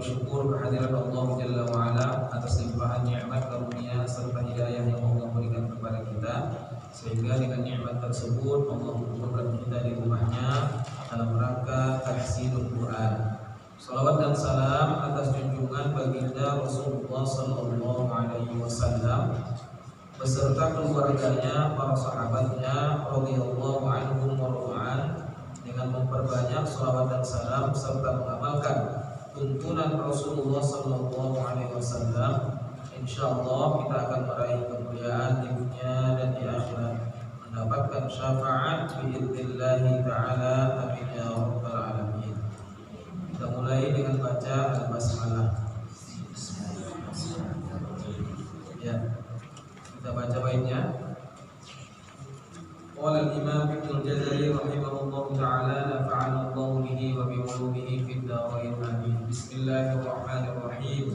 bersyukur kehadirat Allah Jalla wa'ala atas limpahan nikmat karunia serta hidayah yang Allah berikan kepada kita, sehingga dengan nikmat tersebut Allah kumpulkan kita di rumahnya dalam rangka tahsinul Quran. Salawat dan salam atas junjungan baginda Rasulullah Sallallahu Alaihi Wasallam beserta keluarganya, para sahabatnya radhiyallahu anhum wa radha'an, dengan memperbanyak salawat dan salam serta mengamalkan tuntunan Rasulullah Sallallahu Alaihi Wasallam. Insyaallah kita akan meraih kemuliaan di dunia dan di akhirat, mendapatkan syafaat biidznillah taala, amin ya rabbal alamin. Kita mulai dengan baca al-basmalah. Ya, kita baca baitnya. Qala al-Imam Ibnu Jazari rahimahullahu taala, nafa'ana Allahu bihi wa bi ulumihi fid dharain amin. Bismillahirrahmanirrahim.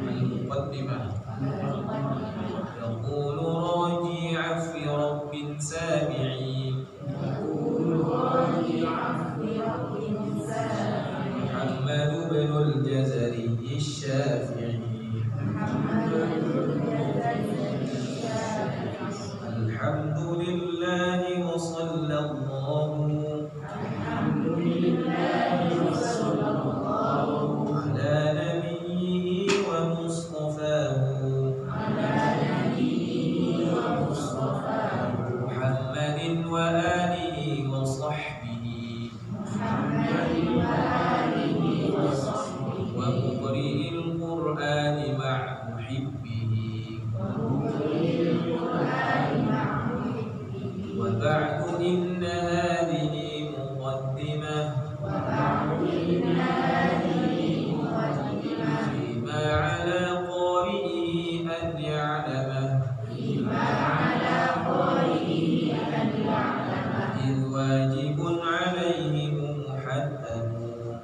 Al-Muqaddimah. Yaqulu raji 'afwi rabbin sami'i. Muhammad ibn al-Jazari asy-Syafi'i. Alhamdulillahi wa sallallahu ala nabiyyi wa mustafahu Muhammadin wa alihi wa sahbihi wa muqri'il Qur'ani ma'a muhibbihi. Wa ba'du inna hadhihi muqaddimah fima 'ala qari'ihi an ya'lamah idh wajibun 'alayhi muhattamu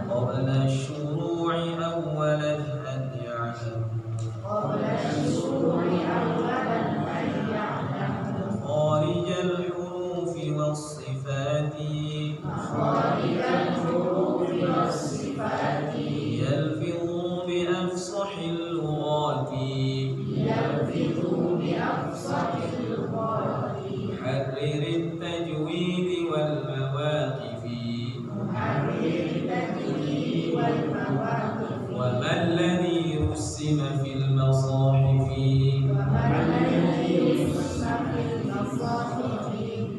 qabla ash-shuru'i awwalan an ya'lamu خارج الحروف والصفات يلفظ بأفصح اللغات حرر التجويد والمواقف وما الذي رسم في المصاحف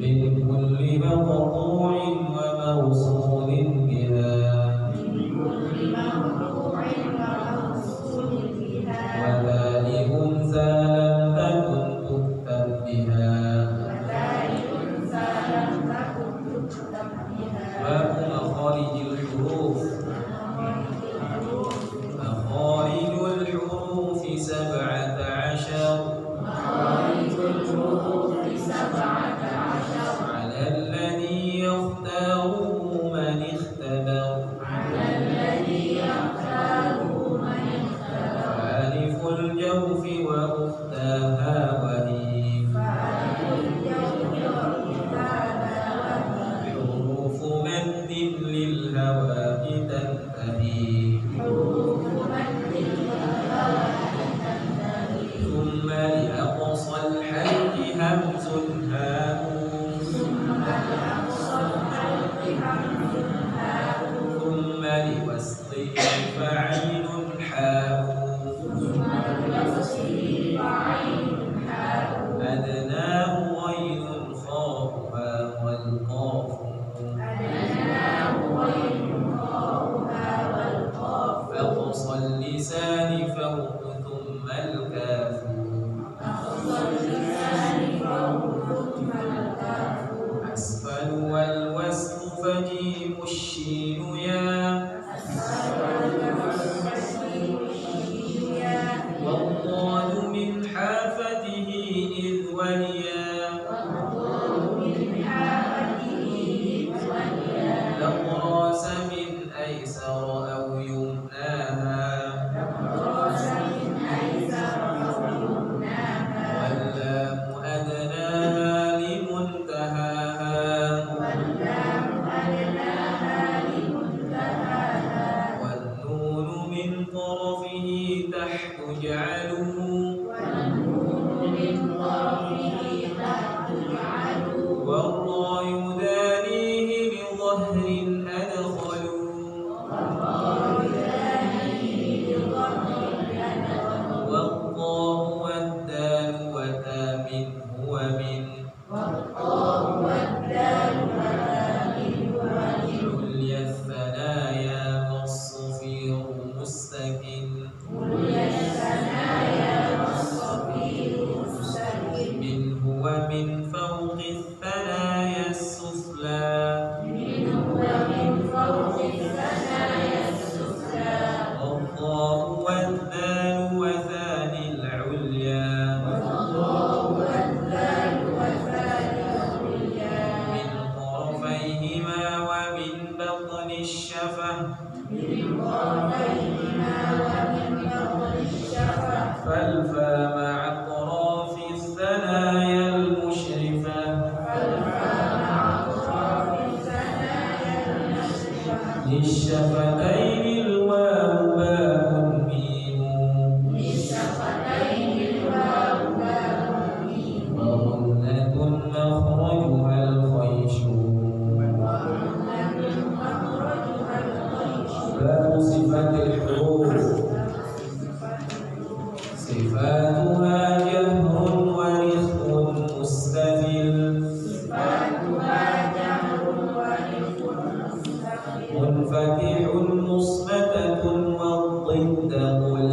من كل مقطوع وموصول بها وذلك ذا لم تكن تكتب بها باب مخارج الحروف. مخارج الحروف 17 على الذي يختاره من اختبر. ألف الجوف وأختاها وهي حروف مد للهواء تنتهي. ثم لأقصى الحلق همز هاء ثم لوسطه فعين حاء أدناه غين خاؤها والقاف أقصى اللسان فوق ثم الكاف أسفل والوسط فجيم الشين يا والضاد من حافته إذ وليا الأقراص من أيسر أو يمناها طرفه تحت جعلوا والراء يدانيه بظهر أدخلوا والطاء والدال وتا من هو من عليا الثنايا والصفير مستكن منه ومن فوق الثنايا السفلى الضاء والدال وثاني العليا من طرفيهما ومن بطن الشفة فالفا مع أطراف الثنايا المشرفة للشفتين الواو باء ميم وغنة مخرجها الخيشوم باب صفات الحروف صفاتها جهر ورخو مستفل منفتح مثبتة والضد قل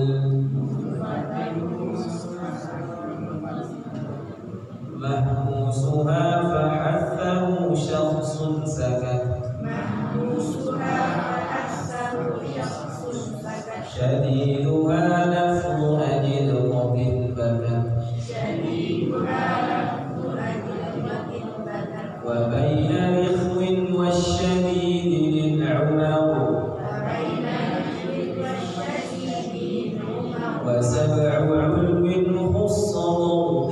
مهموسها فحثه شخص سكت شديدها لفظ أجد بكت وبين رخو والشديد للعمر وسبع علو خص ضغط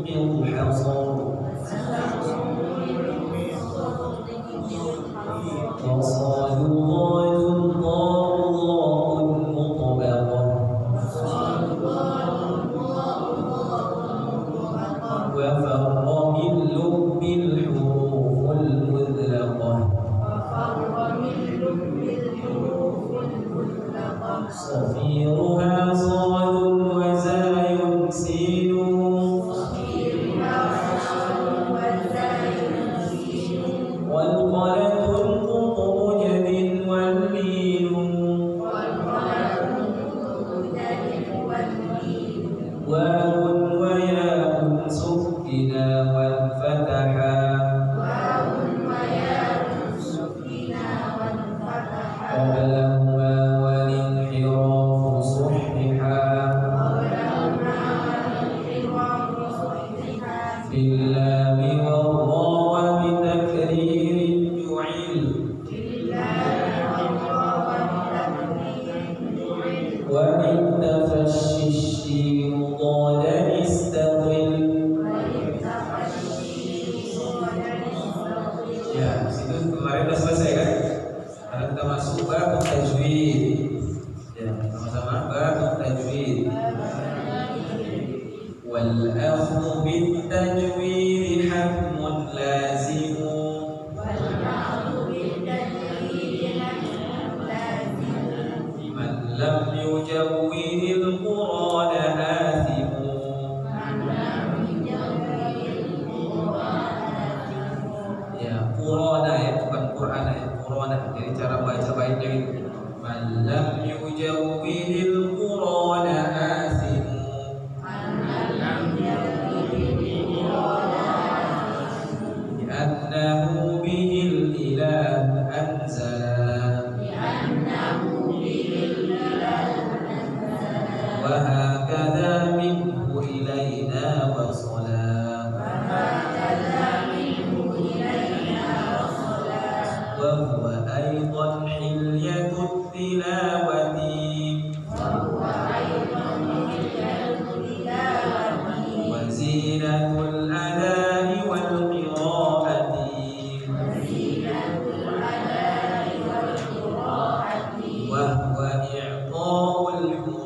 قض حصر وصاد ضاد ضاء ضاء مطبقة وفر من لب الحروف المذلقة صفيرها صاد وزاي سين والقلة قطب جد واللين واو وياء سكنا وانفتحا قبلهما والانحراف صححا في اللام والراء بتكرير جعل ومن تفشي الشين ضاد استقل. Ya, situ kemarin sudah selesai kan? Sekarang kita masuk bab tajwid. Ya, sama-sama bab tajwid. Wal akhdhu bit tajwid hatmun lazim. Man lam yujawwid al-Qur'an athim. Ya, Qur'ana ya, bukan Qur'ana ya, Qur'ana. Jadi cara baca baiknya itu man lam yujawwidil Qur'ana athim. Li'annahu bihil ilah anzala wa hakadha minhu ilayna wasala. وهو أيضا حلية التلاوة وزينة الأداء والقراءة وهو إعطاء الحروف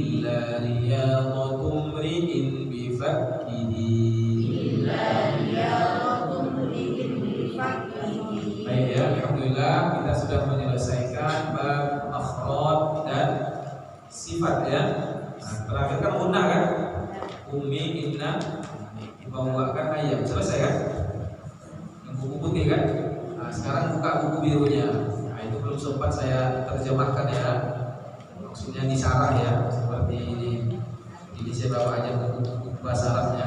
illa riyadatu mri'in bifakkihi. Baik ya, alhamdulillah kita sudah menyelesaikan bab makhraj dan sifat ya. Nah, terakhir kan munnah kan? Ummi inna dibawakan ayam. Selesai kan? Yang buku putih kan? Nah, sekarang buka buku birunya. Nah, itu belum sempat saya terjemahkan ya. Maksudnya disarah ya, seperti ini. Jadi saya bawa aja buku bahasa Arabnya.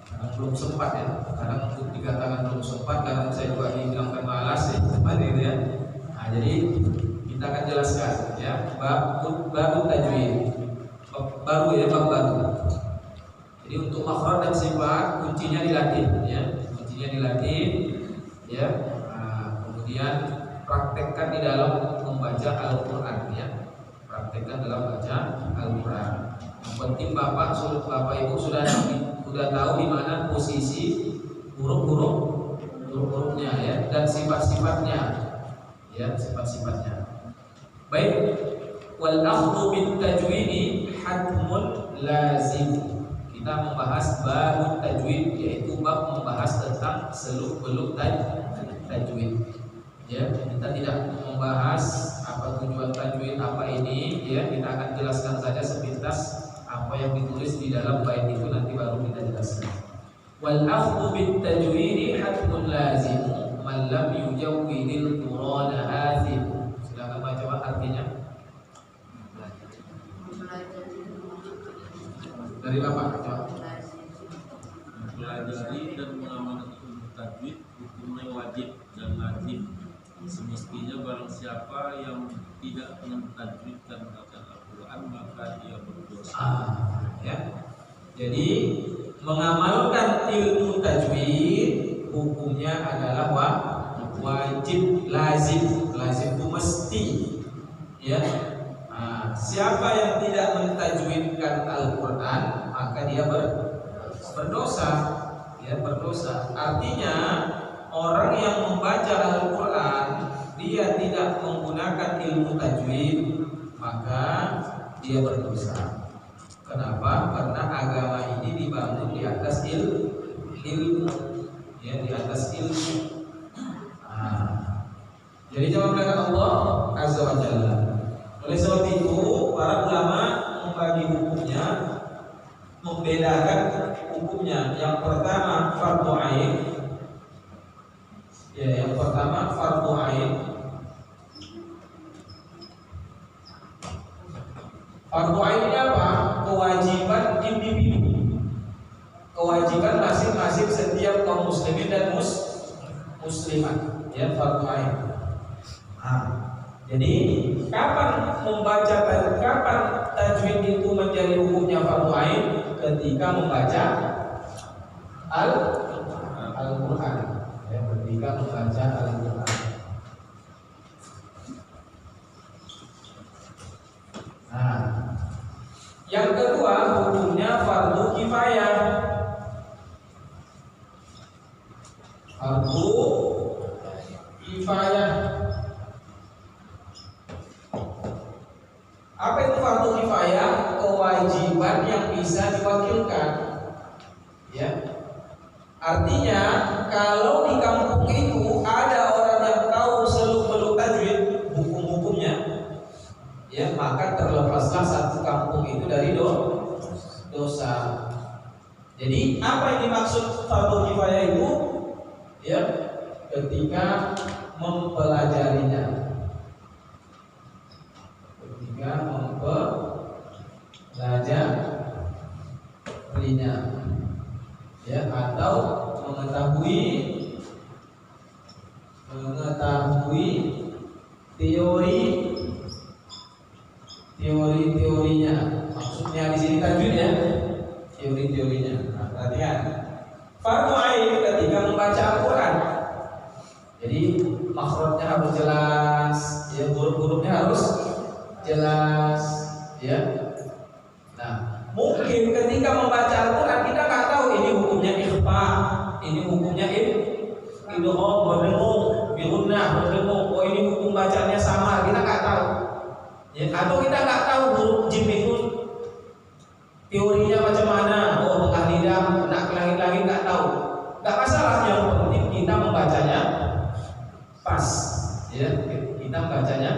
Karena belum sempat ya. Karena untuk dikatakan belum sempat karena saya juga dibilangkan malas ya, seperti itu ya. Nah, jadi kita akan jelaskan ya bab tajwid. Baru ya, bab baru. Jadi untuk makhraj dan sifat kuncinya dilatih ya. Kuncinya dilatih ya. Nah, kemudian praktekkan di dalam membaca Al-Qur'an ya. Praktekkan dalam baca Al-Qur'an. Yang penting Bapak Ibu sudah tahu di mana posisi huruf-hurufnya ya dan sifat-sifatnya. Ya, sifat-sifatnya. Baik. Wal akhdhu bit tajwidi hatmun lazim. Kita membahas bab tajwid, yaitu bab membahas tentang seluk-beluk tajwid. Ya, kita tidak membahas apa tujuan tajwid, apa ini ya, kita akan jelaskan saja sepintas apa yang ditulis di dalam bait itu, nanti baru kita jelaskan. Wal akhdhu bit tajwidi hatmun lazim man lam yujawwidil qur'ana athim. Silakan baca artinya. Dari Bapak coba. Mempelajari dan mengamalkan ilmu tajwid hukumnya wajib dan lazim. Semestinya barang siapa yang tidak mentajwidkan bacaan Al-Quran maka dia berdosa. Ya. Jadi mengamalkan ilmu tajwid hukumnya adalah wajib, lazim. Lazim itu mesti. Ya. Nah, siapa yang tidak mentajwidkan Al-Quran maka dia berdosa. Ya, berdosa. Artinya orang yang membaca Al-Quran dia tidak menggunakan ilmu tajwid maka dia berdosa. Kenapa? Karena agama ini dibangun di atas ilmu, ya, di atas ilmu. Jadi jangan menggunakan Allah Azza wa Jalla. Oleh sebab itu para ulama membagi hukumnya, membedakan hukumnya. Yang pertama fardhu ain. Ya, yang pertama fardhu ain. Fardhu ain ini apa? Kewajiban individu. Kewajiban masing-masing setiap kaum muslimin dan muslimat. Ya, fardhu ain. Jadi kapan tajwid itu menjadi hukumnya fardhu ain? Ketika membaca Al-Qur'an. Ya, ketika membaca Al-Qur'an. Yang kedua hukumnya fardhu kifayah. Fardhu kifayah. Apa itu fardhu kifayah? Kewajiban yang bisa diwakilkan. Ya. Artinya kalau di kampung itu ada orang yang tahu seluk-beluk tajwid, hukum-hukumnya, ya, maka terlepaslah satu kampung itu dari dosa. Jadi apa yang dimaksud fardhu kifayah itu? Ya, ketika mempelajarinya. Mempelajarinya, ya, atau mengetahui teori-teorinya. Maksudnya di sini tajwid ya, teori-teorinya. Nah, perhatikan. Fardhu ain ketika membaca Al-Qur'an. Jadi makhrajnya harus jelas, ya, huruf-hurufnya harus jelas, ya. Nah, mungkin ketika membaca Al-Quran kita nggak tahu ini hukumnya ikhfa, ini hukumnya idgham, ini hukum bacanya sama, kita nggak tahu. Ya, atau kita nggak tahu huruf jim itu teorinya macam mana, oh tengah lidah nak ke langit-langit nggak tahu, nggak masalah, yang penting kita membacanya pas, ya kita membacanya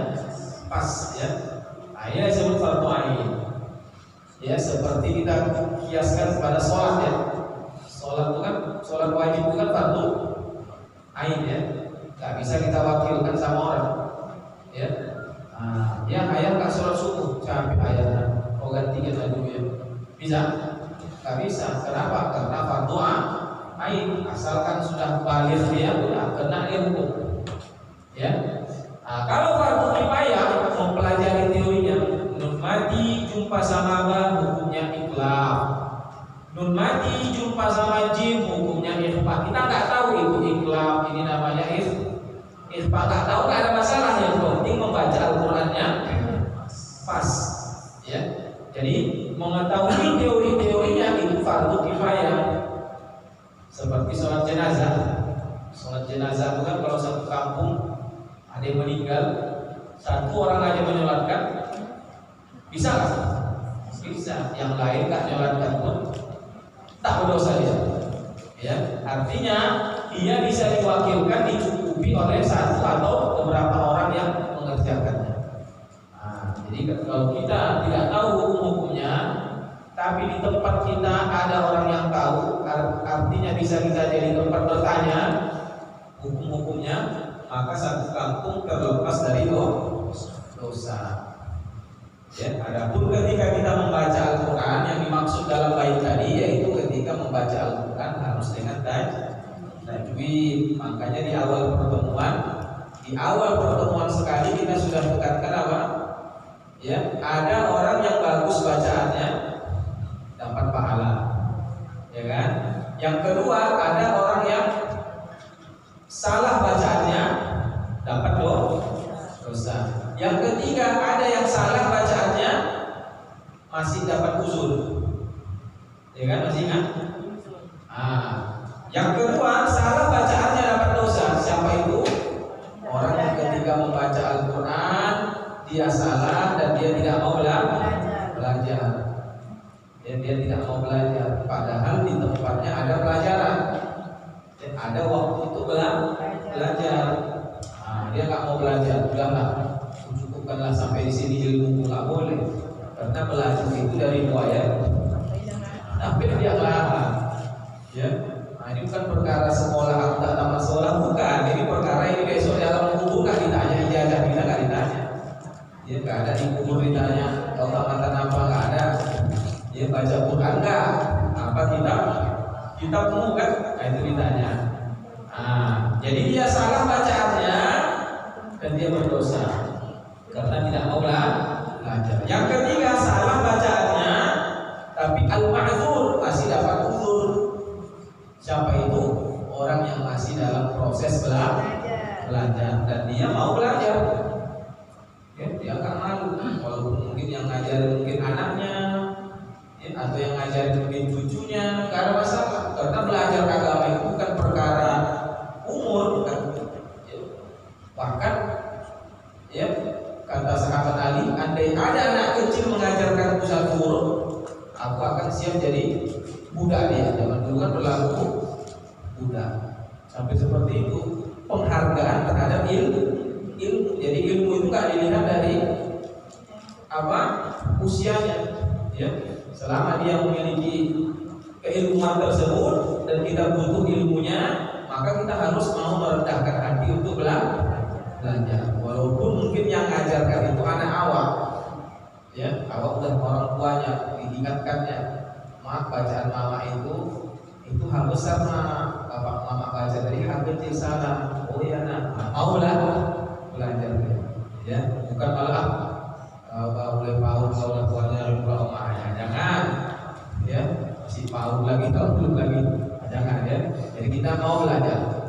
pas, ya. Nah, ini disebut fardu ain. Ya, seperti kita kiaskan kepada sholat, ya. Sholat itu kan, sholat wajib itu kan fardu ain, ya. Gak bisa kita wakilkan sama orang, ya. Nah, ya ayah nggak sholat subuh, capek ayahnya, oh gantikan dulu ya. Bisa? Gak bisa. Kenapa? Karena fardu ain. Asalkan sudah balik dia, udah kena dia hukum, ya. Nah, kalau fardu kifayah mempelajari teorinya, nun mati jumpa sama ba hukumnya ikhlas, nun mati jumpa sama jim hukumnya ikhfa. Kita nggak tahu itu ikhlas, ini namanya ikhfa, nggak tahu, nggak ada masalah. Yang penting membaca Al-Qur'annya pas, ya. Jadi mengetahui teori-teorinya itu fardu kifayah. Seperti sholat jenazah. Sholat jenazah itu kan kalau satu kampung ada yang meninggal, satu orang aja menyolatkan, bisa nggak? Bisa. Yang lain nggak menyolatkan pun tak berdosa dia. Ya, artinya dia bisa diwakilkan, dicukupi oleh satu atau beberapa orang yang mengerjakannya. Nah, jadi kalau kita tidak tahu hukum-hukumnya, tapi di tempat kita ada orang yang tahu, artinya bisa kita jadi tempat bertanya hukum-hukumnya, maka satu kampung terlepas dari dosa. Ya, adapun ketika kita membaca Al-Quran, yang dimaksud dalam bait tadi yaitu ketika membaca Al-Quran harus dengan tajwid. Makanya di awal pertemuan sekali kita sudah tekankan apa? Ya, ada orang yang bagus bacaannya dapat pahala, ya kan? Yang kedua, ada orang yang salah bacaannya dapat dosa. Yang ketiga, ada yang salah bacaannya masih dapat uzur, ya kan? Masih ingat? Yang kedua, salah bacaannya dapat dosa. Siapa itu? Orang yang ketika membaca Al-Quran dia salah dan dia tidak mau belajar. Dia tidak mau belajar, padahal di tempatnya ada pelajaran, ada waktu itu belajar. Dia nggak mau belajar, udahlah, cukupkanlah sampai di sini, ilmu nggak boleh, karena belajar itu dari riwayat. Tapi dia larang, ya. Nah, ini bukan perkara sekolah atau tamat sekolah, bukan. Ini perkara ini besok dalam kubur nggak ditanya ijazah, kita nggak ditanya. Ya, nggak ada di kubur ditanya kau tamatan apa, nggak ada. Ya, baca Quran enggak? Apa kita umum kan? Nah, itu ditanya. Jadi dia salah bacaannya dan dia berdosa karena tidak mau belajar. Yang ketiga, salah bacaannya tapi al-ma'dzur, masih dapat uzur. Siapa itu? Orang yang masih dalam proses belajar dan dia mau belajar. Ya, dia akan malu walaupun mungkin yang ngajar mungkin anaknya, ya, atau yang ngajarin mungkin cucunya, nggak ada masalah, karena belajar agama itu bukan perkara umur, bukan. Ya. Bahkan, ya, kata sahabat Ali, andai ada anak kecil mengajarkan pusat huruf, aku akan siap jadi budak dia. Zaman dulu kan berlaku budak. Sampai seperti itu penghargaan terhadap ilmu. Jadi ilmu itu nggak dilihat dari apa usianya, ya. Selama dia memiliki keilmuan tersebut dan kita butuh ilmunya, maka kita harus mau merendahkan hati untuk belajar. Walaupun mungkin yang mengajarkan itu anak awak, ya, awak udah orang tuanya diingatkannya, maaf bacaan mama itu harus sama bapak mama baca dari habil salah. Oh ya nak, maulah belajar, ya, bukan malah boleh paut kalau tuanya kalau omahnya, jangan, ya, si paut lagi kalau belum lagi, jangan, ya. Jadi kita mau belajar.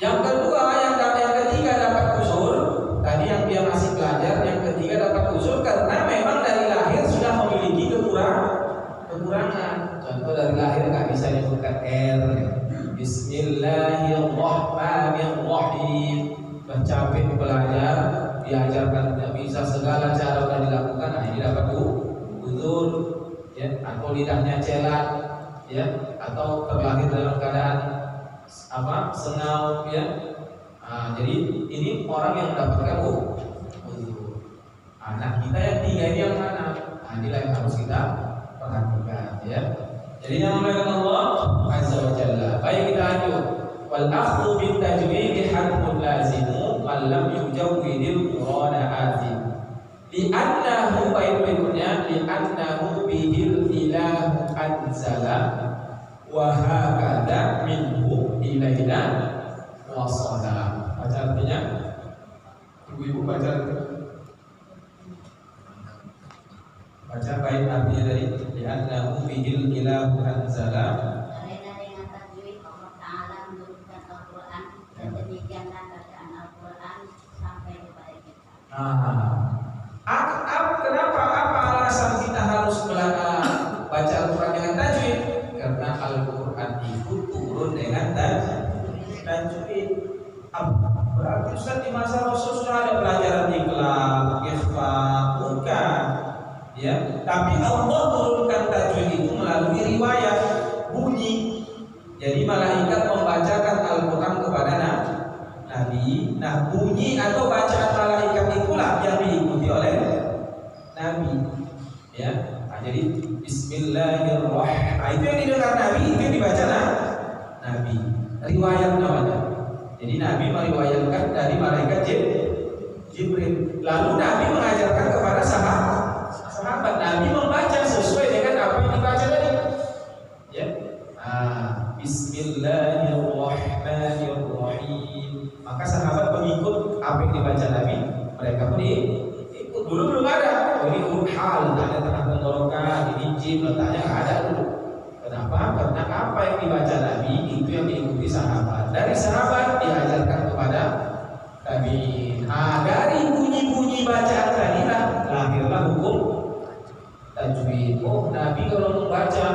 Yang kedua, yang ketiga dapat uzur. Tadi yang dia masih belajar, yang ketiga dapat uzur karena memang dari lahir sudah memiliki kekurangan. Contoh dari lahir nggak bisa menyebutkan R. Bismillahirrahmanirrahim. Capek belajar, diajarkan tidak bisa, segala cara sudah dilakukan, nah ini dapat uzur. ya, atau lidahnya celat, ya, atau terlahir dalam keadaan sengau, ya. Jadi ini orang yang mendapatkan uzur. Anak kita yang 3 ini yang mana? Inilah yang harus kita perhatikan, ya. Jadi yang oleh Allah Azza wa Jalla. Baik, kita lanjut. Wal akhdhu bit tajwid haqqun lazimu man lam yujawwidil Qur'ana azim. Li'annahu berikutnya li'annahu bihil ilahu anzala wa hakadha minhu ilaina wasala. Baca artinya. Ibu-ibu baca baik artinya dari li'annahu bihil ilahu anzala. Karena dengan tajwid Allah Ta'ala menurunkan Al-Quran dan demikianlah bacaan Al-Quran sampai kepada kita. Kenapa? Apa alasan kita harus baca Al-Quran dengan tajwid? Karena Al-Quran itu turun dengan tajwid. Berarti Ustaz di masa Rasul sudah ada pelajaran iqlab, ikhfa, bukan? Ya, tapi Allah turunkan tajwid itu melalui riwayat bunyi. Jadi malaikat membacakan Al-Quran kepada Nabi. Nah, bunyi atau bacaan malaikat itulah yang diikuti oleh Nabi. Ya, jadi Bismillahirrahmanirrahim. Itu yang didengar Nabi, itu yang dibaca Nabi. Riwayat namanya. Jadi Nabi meriwayatkan dari malaikat Jibril. Lalu Nabi mengajarkan kepada sahabat. Nabi membaca sesuai dengan apa yang dibaca tadi. Ya. Bismillahirrahmanirrahim. Maka sahabat mengikut apa yang dibaca Nabi. Mereka pun ikut. Dulu belum ada. Ini huruf hal, ada tengah tenggorokan, ini jim, letaknya nggak ada dulu. Kenapa? Karena apa yang dibaca Nabi itu yang diikuti sahabat. Dari sahabat diajarkan kepada Nabi. Dari bunyi-bunyi bacaan tadi lahirlah hukum tajwid. Oh, Nabi kalau membaca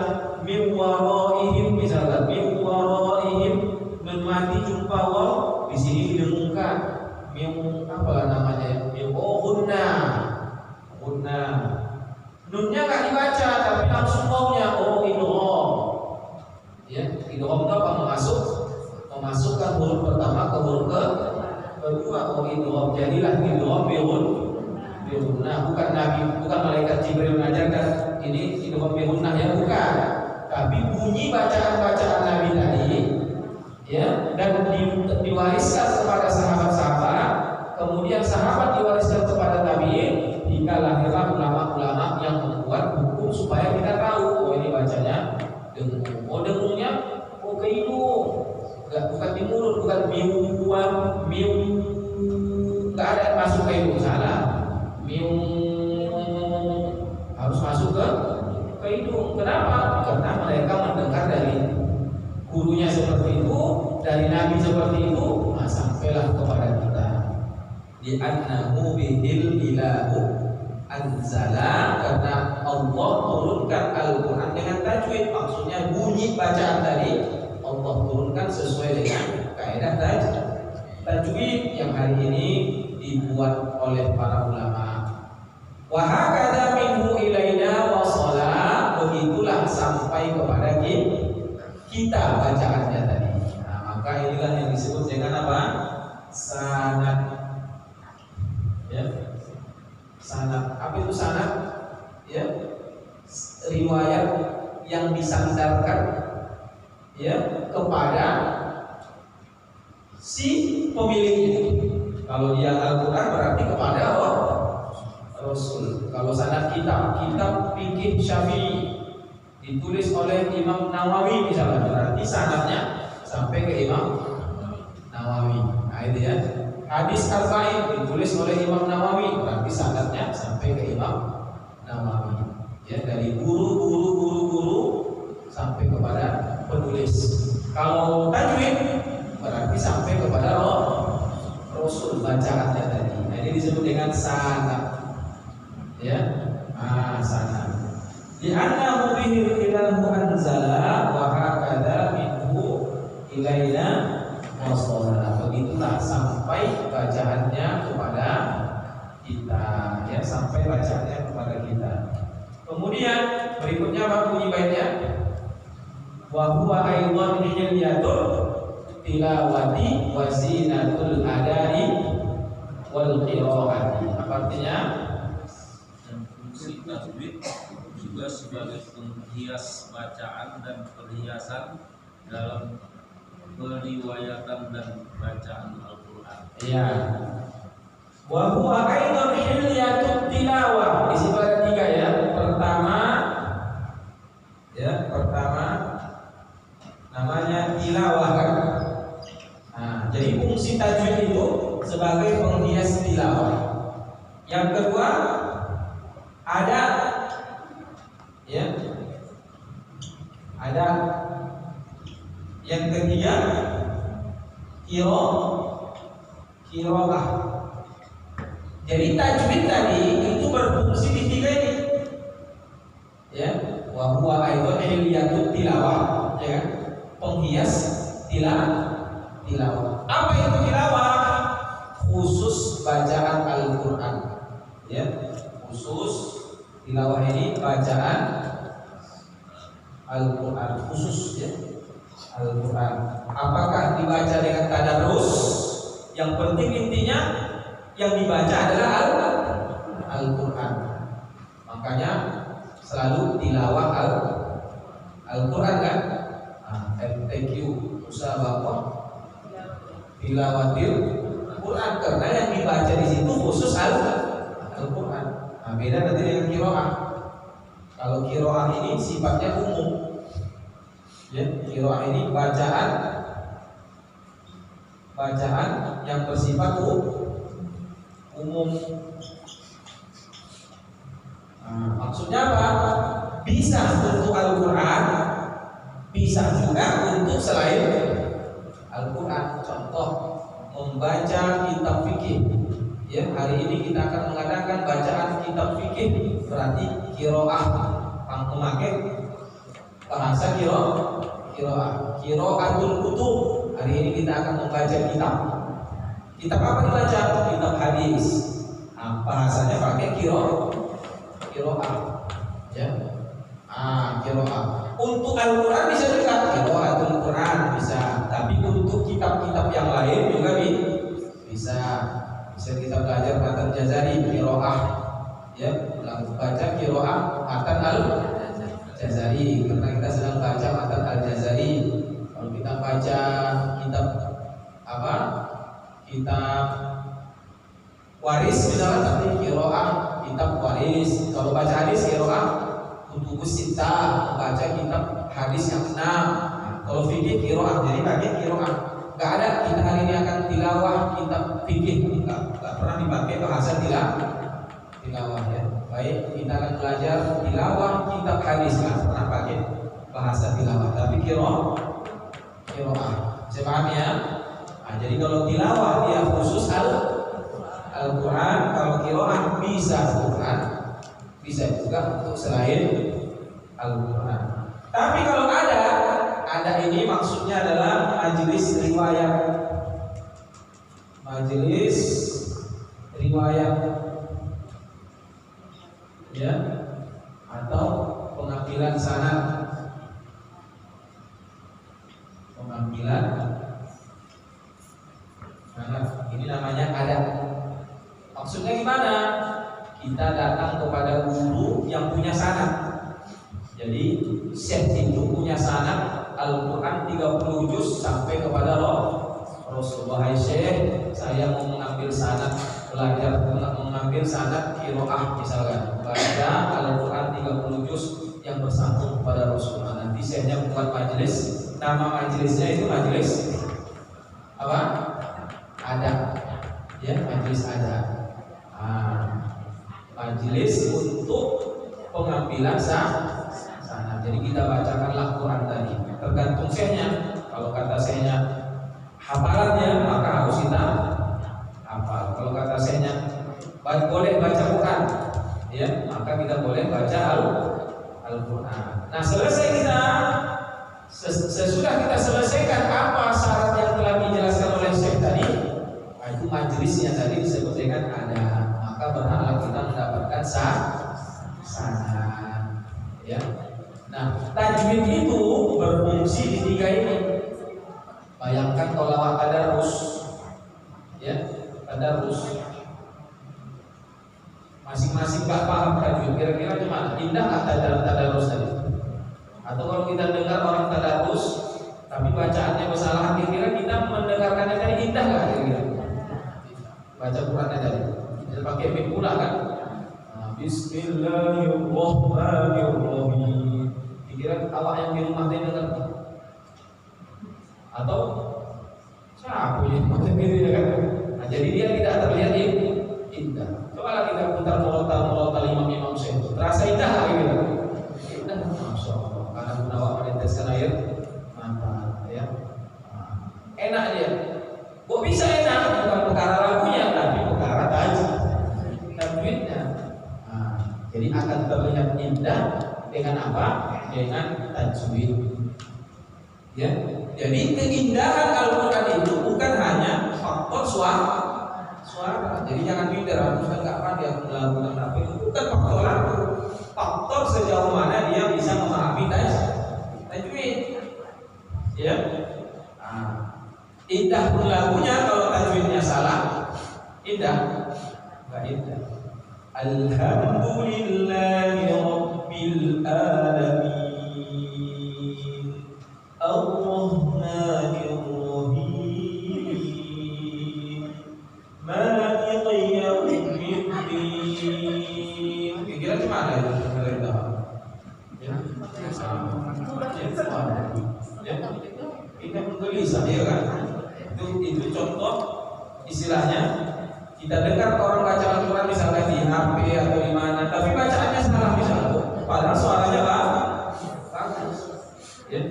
min waraihim, misalnya min waraihim, mati jumpa waw, di sini didengungkan min apa namanya? Min hunna. Nunnya nggak dibaca tapi langsung wawnya. Oh, idgham. Ya, idgham itu apa? Memasukkan huruf pertama ke huruf kedua. Oh, idgham. Jadilah idgham bihun. Nah, bukan Nabi, bukan malaikat Jibril mengajarkan ini idgham bihunnah, ya, bukan. Tapi bunyi bacaan-bacaan Nabi tadi, ya, dan diwariskan kepada sahabat-sahabat, kemudian sahabat diwariskan kepada tabi'in, hingga lahirlah ulama-ulama yang membuat hukum supaya kita tahu, oh ini bacanya dengung. Oh, dengungnya ke hidung, bukan di mulut, bukan miu, nggak ada yang masuk ke hidung, salah. Miu harus masuk ke hidung. Kenapa? Karena mereka mendengar dari gurunya seperti itu, dari Nabi seperti itu, sampailah kepada kita. Di annahu bihil ilahu anzala, karena Allah turunkan Al-Quran dengan tajwid. Maksudnya bunyi bacaan tadi Allah turunkan sesuai dengan kaidah tajwid yang hari ini dibuat oleh para ulama. Wa hakadha minhu ilaina wasala, begitulah sampai kepada kita bacaannya tadi. Nah, maka inilah yang disebut dengan apa? Sanad. Ya. Sanad. Apa itu sanad? Ya. Riwayat yang disandarkan, ya, kepada si pemiliknya. Kalau dia Al-Quran berarti kepada Rasul. Kalau sanad kitab fikih Syafi'i ditulis oleh Imam Nawawi misalnya, berarti sanadnya sampai ke Imam Nawawi. Nah, itu ya. Hadis Arba'in ditulis oleh Imam Nawawi, berarti sanadnya sampai ke Imam Nawawi. Ya, dari guru sampai kepada penulis. Kalau tajwid berarti sampai kepada Rasul bacaannya tadi. Nah, ini disebut dengan sanad. Ya, sanad. Di annahu bihi ilahu anzala wa hakadha minhu ilaina wasala. Begitulah sampai bacaannya kepada kita, ya, sampai bacaannya kepada kita. Kemudian berikut Berikutnya apa bunyi baitnya? Wa huwa aidan hilyatul tilawati wa zinatul adai wal qiraati. Apa artinya? Dan fungsi tajwid juga sebagai penghias bacaan dan perhiasan dalam periwayatan dan bacaan Al-Qur'an. Iya. Wa huwa aidan hilyatut tilawah. Isi pada 3 ya. Pertama namanya tilawah kan. Nah, jadi fungsi tajwid itu sebagai penghias tilawah. Yang kedua ada yang ketiga qiraah. Jadi tajwid tadi itu berfungsi di 3 ini. Ya, wa huwa aidan hilyatut tilawah, ya kan? Penghias tilawah. Apa itu tilawah? Khusus bacaan Al-Qur'an. Ya, khusus tilawah ini bacaan Al-Qur'an khusus ya. Al-Qur'an. Apakah dibaca dengan tadarus? Yang penting intinya yang dibaca adalah Al-Qur'an. Makanya selalu tilawah Al-Qur'an kan? FTQ musabaqah tilawatil Quran, karena yang dibaca di situ khusus Al-Qur'an. Nah, beda nanti dengan qiraah. Kalau qiraah ini sifatnya umum. Ya, qiraah ini bacaan yang bersifat umum. Nah, maksudnya apa? Bisa untuk Al-Qur'an, bisa juga untuk selain Al-Qur'an. Contoh, membaca kitab fikih. Ya, hari ini kita akan mengadakan bacaan kitab fikih, berarti qiraah, memakai bahasa qiraatul kutub. Hari ini kita akan membaca kitab apa dibaca? Kitab hadis. Nah, bahasanya pakai qiraah. Ya. Qiraah. Untuk Al-Qur'an bisa juga qiraatul Qur'an bisa, tapi untuk kitab-kitab yang lain juga bisa kita belajar matan Jazari qiraah. Ya, baca qiraah matan Al-Jazari karena kita sedang baca matan Al-Jazari. Kalau kita baca kitab kitab waris misalnya, tapi qiraah kitab waris. Kalau baca hadis qiraah kutubus sittah, baca kitab hadis yang 6. Kalau fikih qiraah, jadi pakai qiraah. Enggak ada kita hari ini akan tilawah kitab fikih, enggak pernah dipakai bahasa tilawah ya. Baik, kita akan belajar tilawah kitab hadis, enggak pernah pakai bahasa tilawah, tapi qiraah. Saya paham ya? Nah, jadi kalau tilawah dia khusus Al-Qur'an, kalau qiraah bisa Al-Qur'an, bisa juga untuk selain Al-Qur'an. Tapi kalau ada ini maksudnya adalah majelis riwayat ya, atau pengambilan sanad. Ini namanya ada. Maksudnya gimana? Kita datang kepada guru yang punya sanad. Jadi syekh itu punya sanad Al-Qur'an 30 juz sampai kepada Rasulullah. Syekh, saya mau mengambil sanad mengambil sanad qiraah misalkan. Baca Al-Qur'an 30 juz yang bersambung kepada Rasulullah. Nanti syekhnya buat majelis. Nama majelisnya itu majelis apa? Ada. Ya, majelis ada. Majelis untuk pengambilan sanad. Jadi kita bacakanlah Quran tadi. Tergantung syekhnya. Kalau kata syekhnya hafalannya, maka harus kita hafal. Kalau kata syekhnya boleh baca Quran, ya, maka kita boleh baca Al-Quran. Nah, selesai kita sesudah kita selesaikan apa syarat yang telah dijelaskan oleh syekh tadi, itu majelisnya tadi disebut dengan ada. Maka berhak kita mendapatkan sanad, ya. tajwid itu berfungsi di tiga ini. Bayangkan kalau lawak tadarus, ya, tadarus. Masing-masing gak paham tajwid, kira-kira gimana? Indah nggak tadarus tadi? Atau kalau kita dengar orang tadarus, tapi bacaannya bersalah, kira-kira kita mendengarkannya tadi indah nggak kira-kira? Baca Qurannya tadi, kita pakai mik pula kan? Bismillahirrahmanirrahim. Kira awak yang di rumah tadi dengar? Atau siapa yang maksud diri kan? Nah, jadi dia tidak terlihat indah. Coba lah kita putar murotal imam Syekh, terasa indah lagi gitu. Indah, masya Allah. Karena awak meneteskan air mata, ya. Enak dia. Kok bisa enak? Bukan perkara lagunya, tapi perkara tajwidnya. Jadi akan terlihat indah dengan apa? Dengan tajwid. Ya. Jadi keindahan Al-Quran itu bukan hanya faktor suara. Jadi jangan minder, aku sudah nggak pandai aku melakukan apa itu bukan faktor lagu. Faktor sejauh mana dia bisa memahami tajwid. Ya. Indah pun lagunya kalau tajwidnya salah, indah nggak indah. Alhamdulillahi Rabbil Alamin Ar-Rahmanir-Rahim Maliki Yawmiddin. Kira-kira gimana itu? Ya, kita menggelisah ya kan? Itu contoh istilahnya. Kita dengar orang baca Al-Quran misalnya di HP atau di mana, tapi bacaannya salah misalnya, padahal suaranya bagus, ya.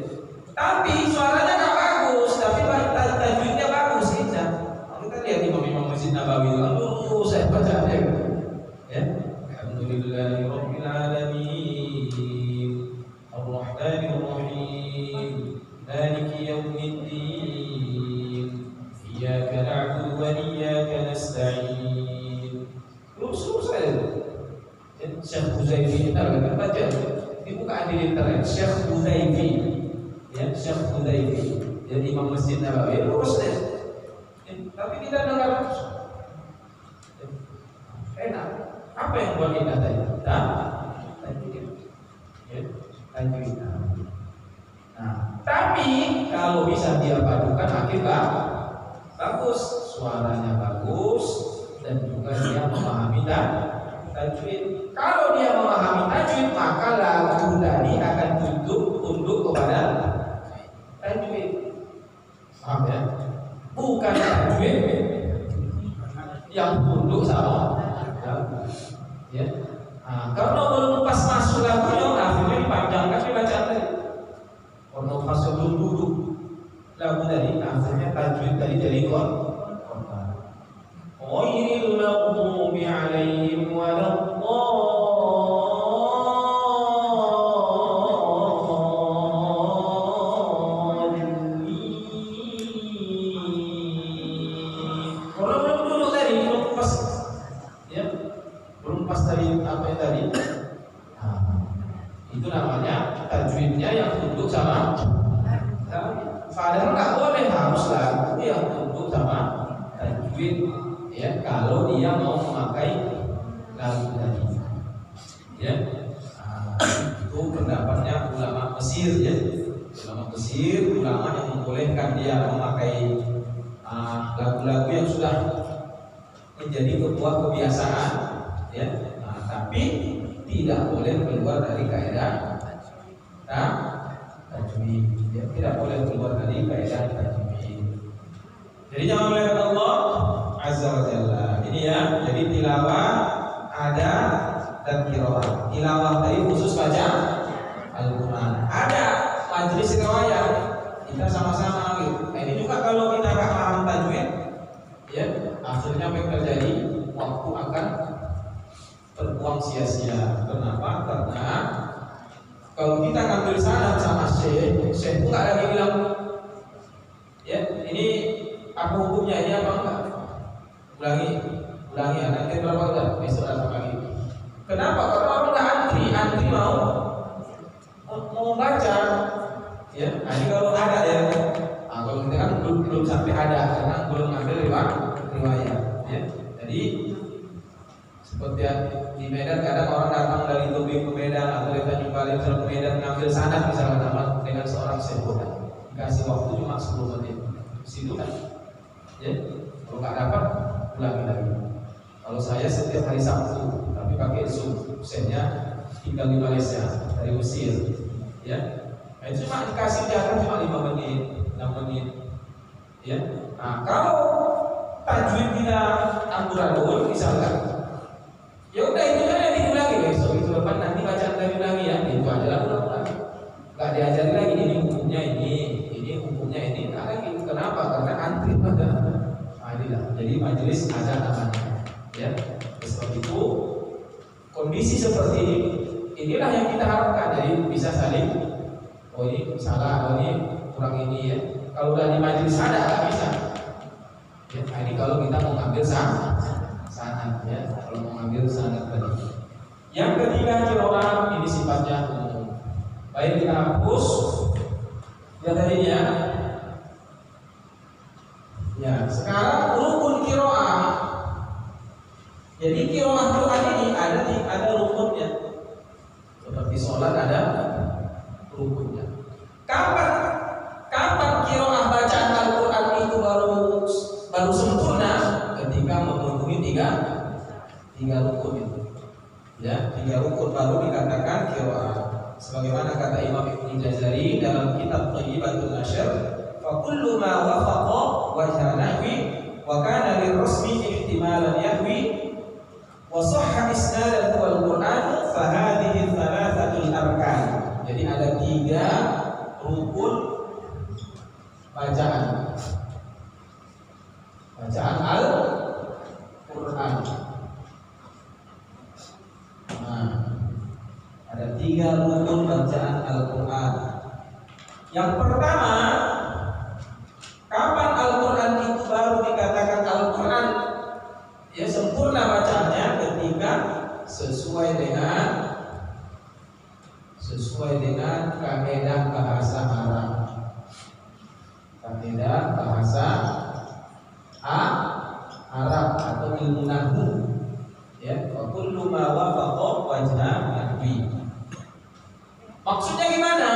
Tapi suaranya nggak bagus, tapi tajwidnya bagus, indah. Kita lihat imam Masjid Nabawi, lalu saya bacanya, ya. Alhamdulillahirabbil alamin, Ar-Rahmanir-Rahim, Maliki Yawmiddin, Iyyaka na'budu wa iyyaka nasta'in. Terus saja. Syekh Huzaifi kita akan baca. Dibuka di internet Syekh Huzaifi. Ya, Syekh Huzaifi. Jadi Imam Masjid Nabawi terus deh. Tapi kita dengar enak. Apa yang buat indah tadi? Tajwid. Ya, tajwid. Nah, tapi kalau bisa dia padukan akibat bagus, suaranya bagus, dan juga dia memahami tajwid. Kalau dia memahami tajwid, maka lagu tadi akan tunduk kepada tajwid. Paham ya? Bukan tajwid yang tunduk sama ya. Nah, kalau belum pas masuk lagunya, akhirnya dipanjangkan dibacaan tadi. Kalau pas sebelum duduk lagu tadi, akhirnya tajwid tadi jadi korban. Ghairil maghdubi 'alaihim waladdallin. Kalau belum duduk tadi, belum pas, ya, belum pas tadi apa yang tadi. Itu namanya tajwidnya yang tunduk sama. Padahal nggak boleh, harus lagu yang tunduk sama tajwid, ya, kalau dia mau memakai lagu tadi, ya. Itu pendapatnya ulama Mesir, ya. Ulama Mesir, ulama yang membolehkan dia memakai lagu-lagu yang sudah menjadi sebuah kebiasaan, ya. Tapi tidak boleh keluar dari kaidah tajwid, ya, tidak boleh keluar dari kaidah tajwid. Jadi jangan melihat Allah Azza wa Jalla. Ini ya, jadi tilawah ada dan qiraah. Tilawah tadi khusus baca Al-Quran. Ada majlis riwayat, kita sama-sama gitu. Nah, ini juga kalau kita nggak paham tajwid, ya, akhirnya apa yang terjadi? Waktu akan terbuang sia-sia. Kenapa? Karena kalau kita ngambil sanad sama Syekh itu nggak lagi bilang, ya, ini apa hukumnya, ini apa enggak? Ulangi, nanti berapa udah? Besok datang lagi. Kenapa? Karena orang nggak antri mau membaca, ya. Nah, ini kalau ada ya. Nah, kalau kita kan belum sampai ada karena belum ngambil riwayat, ya. Jadi seperti di Medan kadang orang datang dari Tubing ke Medan atau dari Tanjung Balai ke Medan ngambil sanad misalnya sama dengan seorang syekh, dikasih waktu cuma 10 menit. Situ kan, ya. Kalau nggak dapat ulangi lagi. Kalau saya setiap hari Sabtu, tapi pakai Zoom, syekhnya tinggal di Malaysia dari Mesir, ya. Nah, itu cuma dikasih jarak cuma 5 menit, 6 menit, ya. Nah, kalau tajwid kita amburadul misalkan, ya udah itu aja diulangi besok itu depan nanti bacaan lagi ulangi ya, itu aja lah ulang. Nggak diajari lagi ini hukumnya ini hukumnya ini. Nah, lagi kenapa? Karena antri pada inilah. Jadi majelis ada namanya, ya. Sebab itu kondisi seperti ini, inilah yang kita harapkan. Jadi bisa saling, oh ini salah, oh ini kurang ini ya. Kalau udah di majelis ada nggak bisa. Ya, nah ini kalau kita mau ngambil sanad ya, kalau mau ngambil sanad tadi. Yang ketiga qiraah ini sifatnya umum. Baik kita hapus yang tadinya. Ya, sekarang rukun qiraah. Jadi qiraah Quran ini ada rukunnya. Seperti sholat ada rukunnya. Kapan qiraah bacaan Al-Quran itu baru sempurna? Ketika memenuhi tiga rukun itu, ya, 3 rukun baru dikatakan qiraah. Sebagaimana kata Imam Ibnu Jazari dalam kitab Thayyibatul Nashr, fa kullu ma wafaqa wajha nahwi wa kana lirrasmi ihtimalan yahwi wa sahha isnadan wal Qur'an fa hadhihi thalathatul arkan. Jadi ada 3 rukun bacaan Al-Quran. Nah, ada 3 rukun bacaan Al-Quran. Yang pertama, kapan Al-Quran itu baru dikatakan Al-Quran? Ya, sempurna bacaannya ketika sesuai dengan kaidah bahasa Arab. Kaidah bahasa Arab atau ilmu nahwu, ya, wa kullu ma wafaqa wajha nahwi. Maksudnya gimana?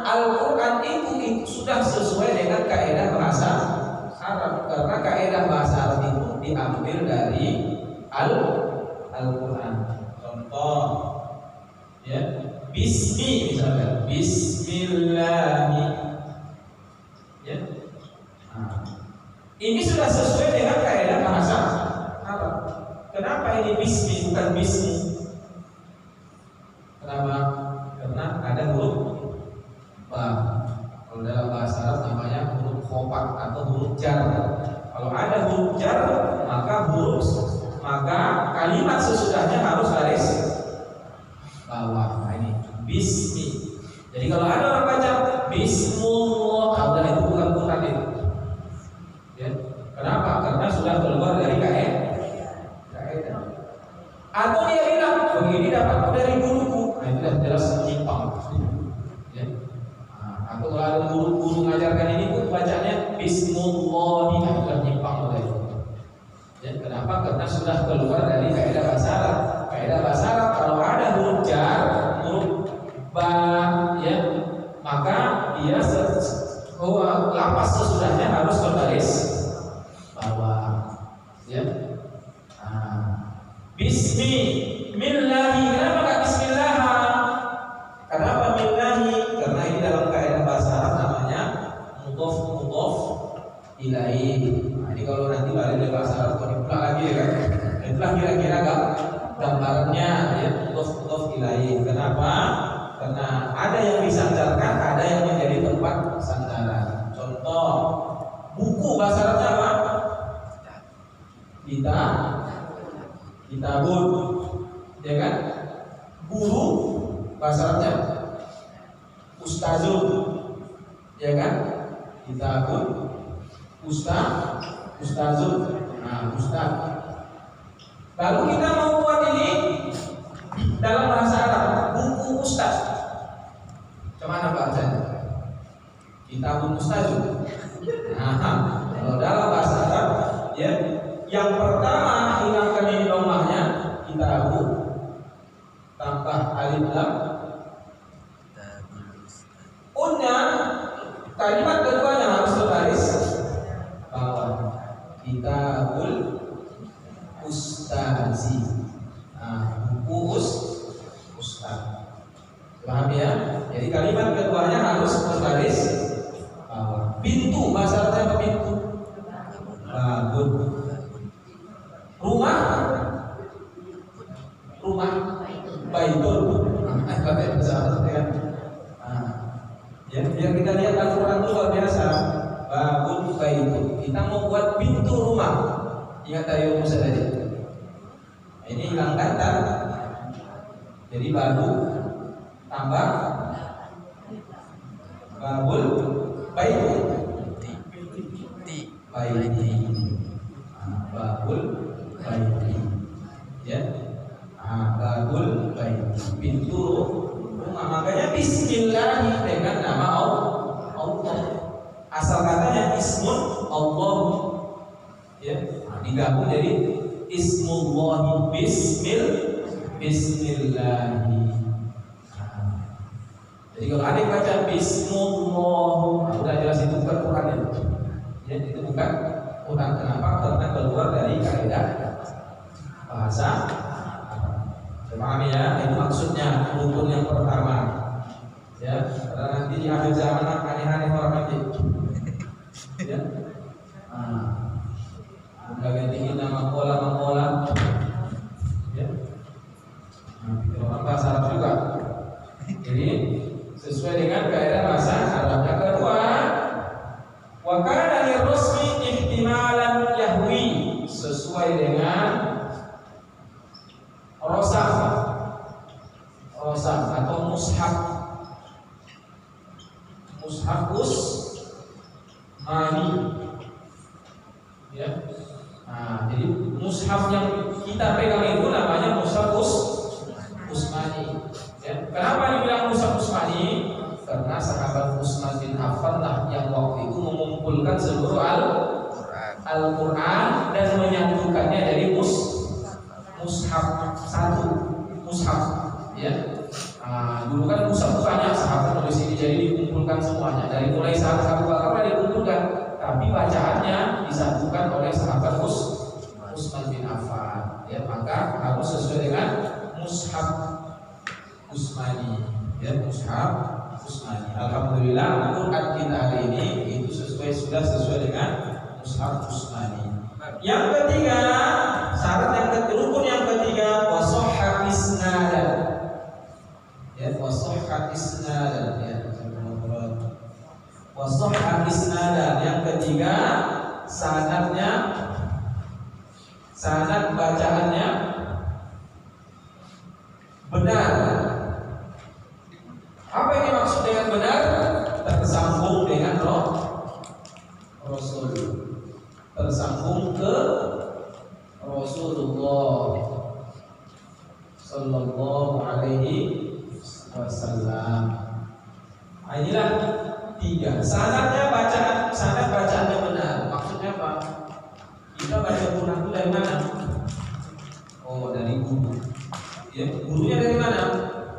Al-Quran itu sudah sesuai dengan kaidah bahasa Arab, karena kaidah bahasa Arab itu diambil dari Al-Quran. Contoh, ya, bismi misalnya, bismillahi, ya. Nah, ini sudah sesuai dengan kaidah bahasa Arab. Kenapa ini bismi bukan bismu? Kenapa? Karena ada huruf ba. Kalau dalam bahasa Arab namanya huruf khopak atau huruf jar. Kalau ada huruf jar, maka kalimat sesudahnya harus garis bawah. Nah, ini bismi. Jadi kalau ada orang baca bismillah, udah itu bukan Quran itu. Ya. Kenapa? Karena sudah keluar dari kaidah. Atau dia bilang begini dapatku dari guruku, nah itu sudah jelas menyimpang. Ya. Nah, atau kalau ada guru mengajarkan ini pun bacanya bismillah, nah itu sudah menyimpang oleh itu. Ya. Kenapa? Karena sudah keluar dari kaidah bahasa Arab. Kaidah bahasa Arab kalau ada huruf jar, huruf ba, ya, maka dia lapas sesudahnya harus berbaris bawah, ya. Bismillahi, kenapa nggak bismillah? Kenapa millahi? Karena ini dalam kaidah bahasa Arab namanya mudhof ilaih. Nah, ini kalau nanti balik dari bahasa Arab kalau diulang lagi ya kan, itulah kira-kira gambarannya, ya, mudhof ilaih. Kenapa? Karena ada yang disandarkan, ada yang menjadi tempat sandaran. Contoh, buku bahasa Arabnya apa? Kitabun, ya kan? Guru bahasa Arabnya ustazun, ya kan? Kitabun, ustazun. Nah, ustaz. Lalu kita mau buat ini dalam bahasa Arab, buku ustaz. Kemana bacanya? Kitabun mustajab. Nah, kalau dalam bahasa Arab, ya, yang pertama hilangkan ini domahnya kitabu tambah alif lam. Unnya kalimat keduanya harus berbaris bawah. Kitabul ustazi. Nah, buku ustaz. Paham ya? Jadi kalimat keduanya harus berbaris bawah. Pintu, bahasa Arabnya apa pintu? Babun. Rumah baitul. Ya, biar kita lihat Al-Quran itu luar biasa. Babun baitul. Kita mau buat pintu rumah. Ingat tadi Musa tadi. Ini hilang kata. Jadi babu tambah babul baitul. Baiti. Babul baiti. Ya. Babul baiti. Pintu rumah. Makanya bismillah dengan nama Allah. Asal katanya ismun Allah. Ya. Digabung jadi ismullah bismillahi. Jadi kalau ada yang baca bismillah, udah jelas itu bukan Quran ya. Ya, itu bukan Quran. Kenapa? Karena keluar dari kaidah bahasa. Paham ya? Itu maksudnya rukun yang pertama. Ya, karena nanti di akhir zaman aneh-aneh orang nanti. Ya. Udah ganti nama makola. Ya. Orang bahasa Arab juga. Jadi sesuai dengan kaidah bahasa Arab. Yang kedua, wa kana lirrasmi ihtimalan yahwi, sesuai dengan rosaf atau mushaf usmani. Ya. Nah, jadi mushaf yang kita pegang itu namanya mushaf usmani. Ya. Kenapa dibilang mushaf usmani? Karena sahabat Utsman bin Affan lah yang waktu itu mengumpulkan seluruh Al-Quran dan menyatukannya dari mushaf satu mushaf. Ya. Dulu kan mushaf banyak, sahabat nulis ini jadi dikumpulkan semuanya. Dari mulai sahabat Abu Bakar dikumpulkan, tapi bacaannya disatukan oleh sahabat Utsman bin Affan. Ya, maka harus sesuai dengan mushaf Utsmani. Ya, mushaf Utsmani. Alhamdulillah Al-Quran kita hari ini itu sudah sesuai dengan mushaf Utsmani. Yang ketiga, syarat yang rukun yang ketiga, wasahha isnadan. Ya, wasahha isnadan. Ya, wasahha isnadan. Yang ketiga, sanad bacaannya benar. Apa yang dimaksud dengan benar? Tersambung dengan Rasul, tersambung ke Rasulullah Sallallahu Alaihi Wasallam. Inilah tiga. Sanad bacaannya benar. Maksudnya apa? Kita baca Quran itu dari mana? Oh, dari guru. Ya, gurunya dari mana?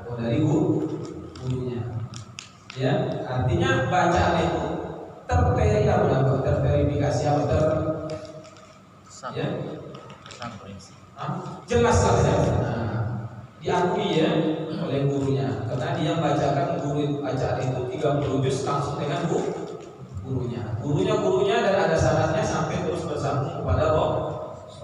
Oh, dari gurunya. Ya, artinya bacaan itu terverifikasi atau ya, jelas lah ya. Diakui ya oleh gurunya, karena dia bacakan guru bacaan itu 30 juz langsung dengan gurunya dan ada syaratnya sampai terus bersambung kepada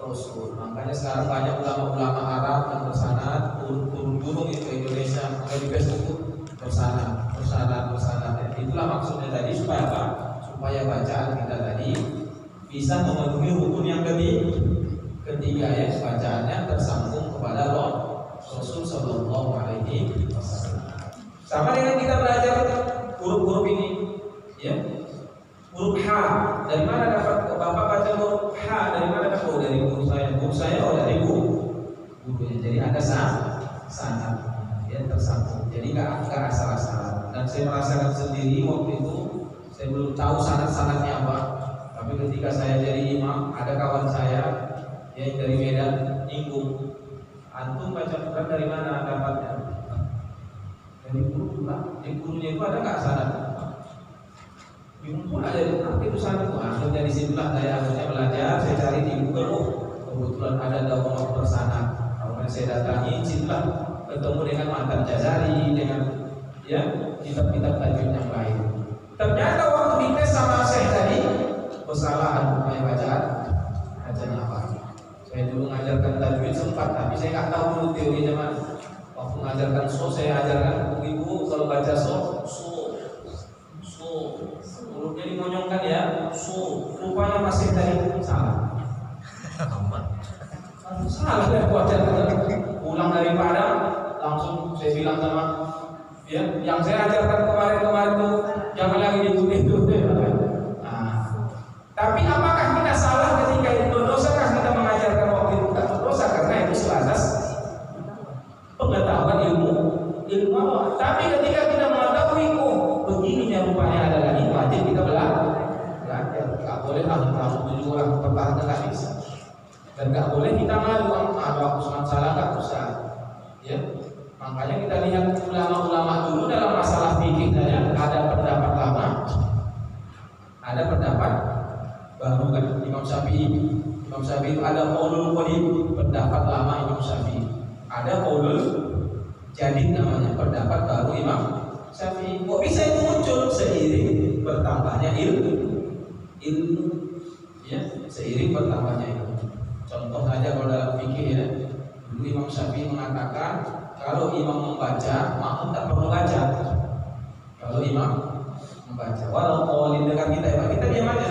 Rasul. Makanya sekarang banyak ulama-ulama Arab yang bersanad turun gunung itu ke Indonesia, makanya di Facebook bersanad. Itulah maksudnya tadi supaya apa? Supaya bacaan kita tadi bisa memenuhi rukun yang ketiga ya, bacaannya tersambung kepada Rasul Sallallahu Alaihi Wasallam. Sama dengan kita belajar huruf-huruf ini, ya. Huruf H, dari mana dapat Bapak baca huruf H? Dari mana dapat? Oh, dari guru saya, oh dari gurunya. Jadi ada sanad, ya, tersambung. Jadi nggak asal-asalan. Dan dan saya merasakan sendiri waktu itu. Saya belum tahu sanad-sanadnya apa, tapi ketika saya jadi imam, ada kawan saya yang dari Medan nyinggung, antum baca Quran dari mana dapatnya? Dari guru lah. Di gurunya itu ada nggak sanad? Bingung pula jadi apa itu sanad? Akhirnya disitulah saya belajar. Saya cari di Google, oh kebetulan ada dakwah bersanad. Kalau saya datangi, situlah ketemu dengan Matan Jazari, dengan ya kitab-kitab tajwid yang lain. Ternyata waktu dites sama saya tadi kesalahan rupanya bacaan apa? Saya dulu mengajarkan tajwid sempat, tapi saya nggak tahu dulu teorinya mana. Waktu mengajarkan saya ajarkan ibu kalau baca so, jadi monyongkan ya, rupanya masih tadi salah. Salah ya baca pulang dari Padang langsung saya bilang sama ya, yang saya ajarkan kemarin tuh jangan lagi diikuti itu. Nah, tapi apakah kita salah ketika itu berdosa? Kita mengajarkan waktu itu tak berdosa karena itu sebatas pengetahuan ilmu awal. Tapi ketika kita mengetahui begininya rupanya adalah ini, wajib kita belajar. Nggak boleh kamu 7 orang pertahanan nggak bisa. Dan nggak boleh kita malu, aku salah nggak usah. Ya, makanya kita lihat ulama-ulama dulu dalam masalah fikih saja ada pendapat lama, ada pendapat baru kan. Imam Syafi'i itu ada qaulul qadim, pendapat lama Imam Syafi'i. Ada qaulul jadid namanya, pendapat baru Imam Syafi'i. Kok bisa itu muncul seiring bertambahnya ilmu, ya, seiring bertambahnya ilmu. Contoh saja kalau dalam fikih ya, dulu Imam Syafi'i mengatakan kalau imam membaca, makmum tak perlu baca. Kalau imam membaca, walau qawlin dekat kita diam aja.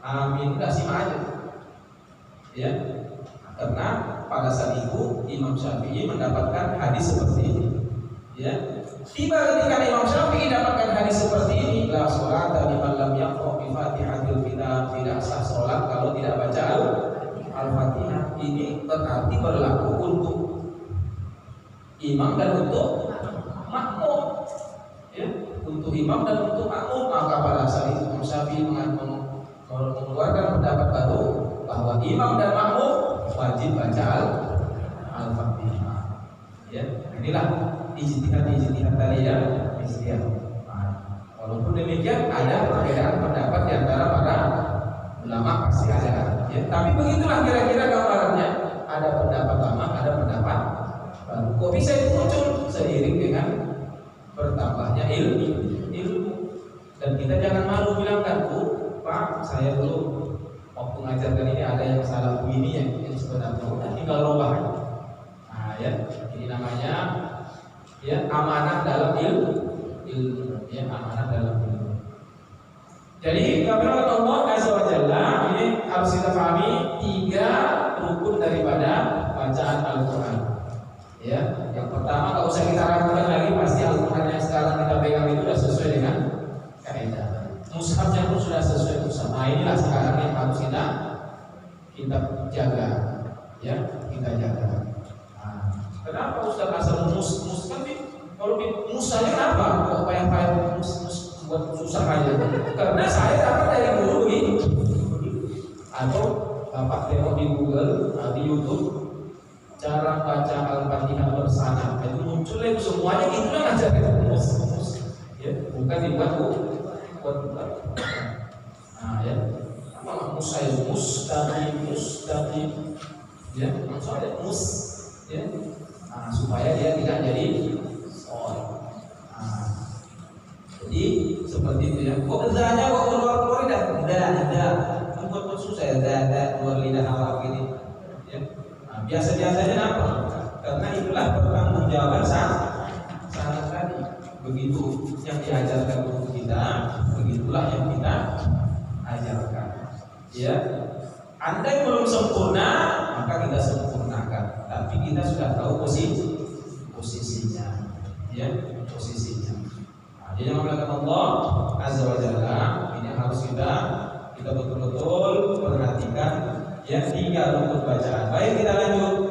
Amin, udah simak aja. Ya, karena pada saat itu Imam Syafi'i mendapatkan hadis seperti ini. Ya, tiba ketika Imam Syafi'i dapatkan hadis seperti ini, la sholata liman lam yaqra bi Fatihatil Kitab, tidak sah sholat kalau tidak baca Al-Fatihah. Ini berarti berlaku untuk imam dan untuk makmum. Ya, untuk imam dan untuk makmum. Maka pada saat itu Imam Syafi'i mengeluarkan pendapat baru bahwa imam dan makmum wajib baca Al-Fatihah. Ya, inilah ijtihad tadi ya, ijtihad. Walaupun demikian ada perbedaan pendapat di antara para ulama pasti ada. Ya, tapi begitulah kira-kira gambarannya. Ada pendapat lama, ada pendapat baru. Kok bisa itu muncul seiring dengan bertambahnya ilmu. Dan kita jangan malu bilangkan, Pak, saya dulu waktu mengajarkan ini ada yang salah begini yang sebenarnya tinggal rubah. Nah ya, ini namanya ya amanah dalam ilmu, ya amanah dalam ilmu. Jadi kebenaran Allah Azza wa Jalla ini harus kita pahami 3 rukun daripada bacaan Al-Quran. Ya, yang pertama kalau usah kita ragukan lagi, pasti Al-Quran yang sekarang kita pegang itu sudah sesuai dengan kaidah. Mushafnya pun sudah sesuai mushaf. Nah inilah sekarang yang harus kita jaga, ya kita jaga. Nah, kenapa Ustaz asal mus kan kalau musanya kenapa? Kok payah-payah mus buat susah aja? Karena saya dapat dari guru begini. Atau Bapak tengok di Google, di YouTube, cara baca Al-Fatihah bersanad. Itu muncul itu semuanya itu kan aja mus. Ya, bukan dibuat buat. Nah ya, malah mustaqim, ya, maksudnya mus, ya, nah, supaya dia tidak jadi sol. Nah, jadi seperti itu ya. Kok kerjanya kok keluar tidak, buat susah ya, tidak keluar lidah awal gini, ya. Nah, biasa-biasanya apa? Karena itulah pertanggungjawaban sanad tadi. Begitu yang diajarkan guru kita, begitulah yang kita ajarkan. Ya, andai belum sempurna, maka kita sempurnakan. Tapi kita sudah tahu posisinya, ya, posisinya. Nah, jadi yang mengatakan Allah Azza wa Jalla ini harus kita betul-betul perhatikan. Ya, 3 rukun bacaan. Baik, kita lanjut.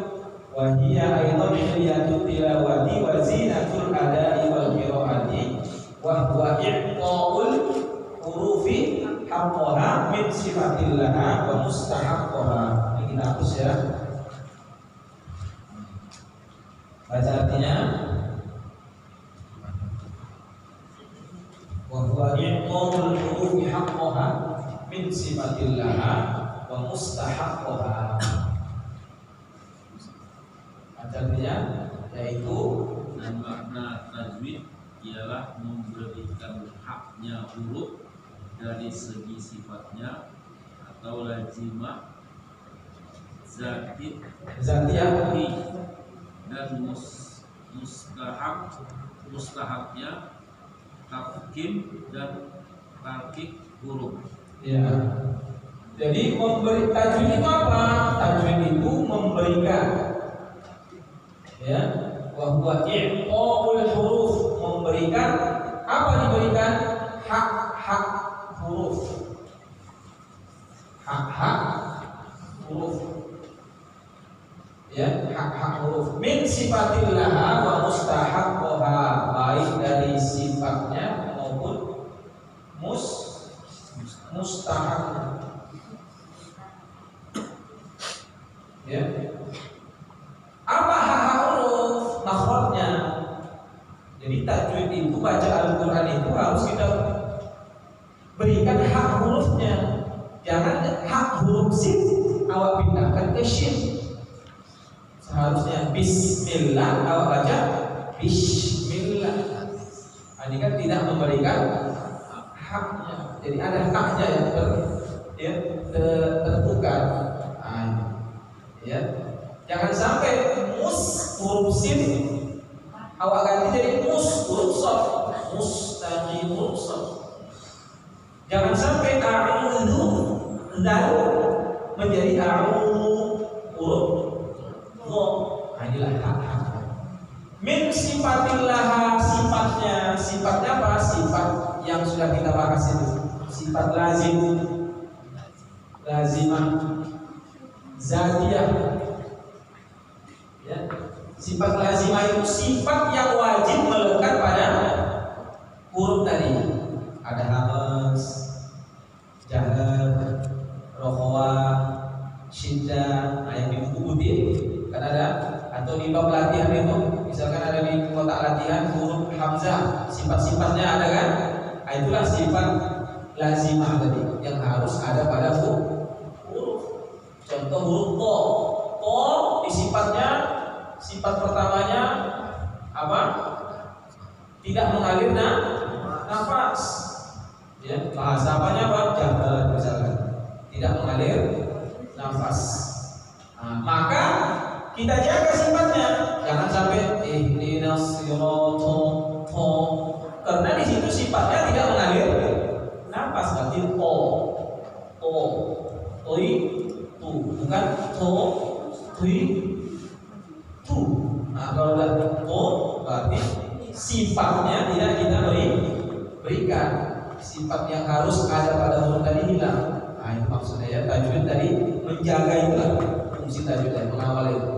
Wahiyya aidan hilyatul tilawati wa zinatul ada'i wal qiraati min sifatillah wa mustahaqqaha. Ini kita hapus ya. Baca artinya. Wa huwa i'qamul hurufi haqqaha min sifatillah wa mustahaqqaha. Artinya yaitu, dan makna tajwid ialah memberikan haknya huruf dari segi sifatnya atau lazimah, zatiyah dan mustahaknya, tafkhim dan tarkik huruf. Ya. Jadi memberi tajwid itu apa? Tajwid itu memberikan, ya, wa huwa i'qa'ul huruf, memberikan apa? Diberikan hak-hak huruf, hak-hak huruf, ya, hak-hak huruf min sifatillah wa mustahaqqaha, baik dari sifatnya maupun mustahak, ya. Apa hak-hak huruf? Makhrajnya. Jadi tajwid itu, baca Al-Quran itu harus kita berikan hak hurufnya. Jangan hak huruf sin awak pindahkan ke shin. Seharusnya bismillah awak baca bismillah. Ini kan tidak memberikan haknya. Jadi ada haknya yang tertukar. Ya. Jangan sampai huruf sin awak ganti jadi huruf shad, mustaqim huruf shad. Jangan sampai a'udzu dal menjadi huruf dha. Inilah hak-hak. Min sifatillah, sifatnya apa? Sifat yang sudah kita bahas itu. Sifat lazim, lazimah, zatiyah. Ya. Sifat lazimah itu sifat yang wajib melekat pada huruf tadi. Ada hamz, jahar, rokhwa, syiddah. Nah, yang di buku putih kan ada, atau di bab latihan itu, misalkan ada di kotak latihan huruf hamzah, sifat-sifatnya ada kan? Nah, itulah sifat lazimah tadi yang harus ada pada huruf. Contoh huruf to di sifatnya, sifat pertamanya apa? Tidak mengalir nafas. Ya, bahasa apanya apa? Jahar misalkan, tidak mengalir nafas. Nah, maka kita jaga sifatnya, jangan sampai ihdinas siratal, karena di situ sifatnya tidak mengalir nafas, berarti toi tu, bukan tui tu. Nah, kalau udah berarti sifatnya tidak kita berikan. Sifat yang harus ada pada huruf tadi hilang. Nah, itu maksudnya ya, tajwid tadi menjaga itulah fungsi tajwid dan mengawal itu.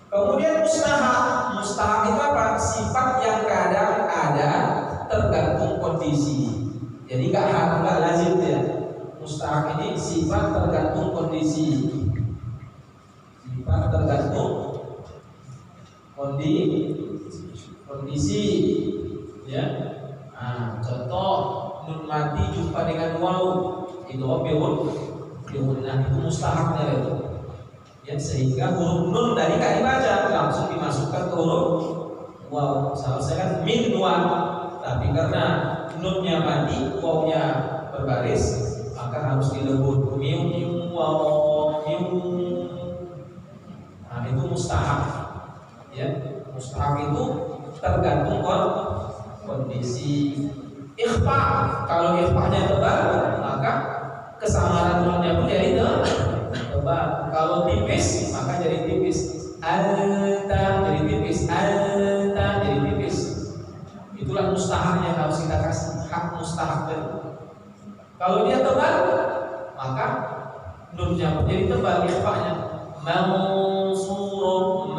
Kemudian mustahak itu apa? Sifat yang kadang ada tergantung kondisi. Jadi nggak lazim ya. Mustahak ini sifat tergantung kondisi. Sifat tergantung kondisi, ya. Nah, contoh nun mati jumpa dengan waw, itu nah itu mustahaknya itu. Ya, sehingga huruf nun tadi kan dibaca langsung dimasukkan ke huruf waw. Seharusnya kan min waw, tapi karena nunnya mati, wawnya berbaris, maka harus dilebur miu waw miu. Nah, itu mustahak. Ya, mustahak itu tergantung kondisi. Ikhfa, kalau ikhfanya tebal, maka kesamaran nunnya pun jadi tebal. Kalau tipis, maka jadi tipis. Anta jadi tipis, anta jadi tipis. Itulah mustahak yang harus kita kasih, hak mustahak tadi. Kalau dia tebal, maka nunnya pun jadi tebal, ikhfanya. Mansurun,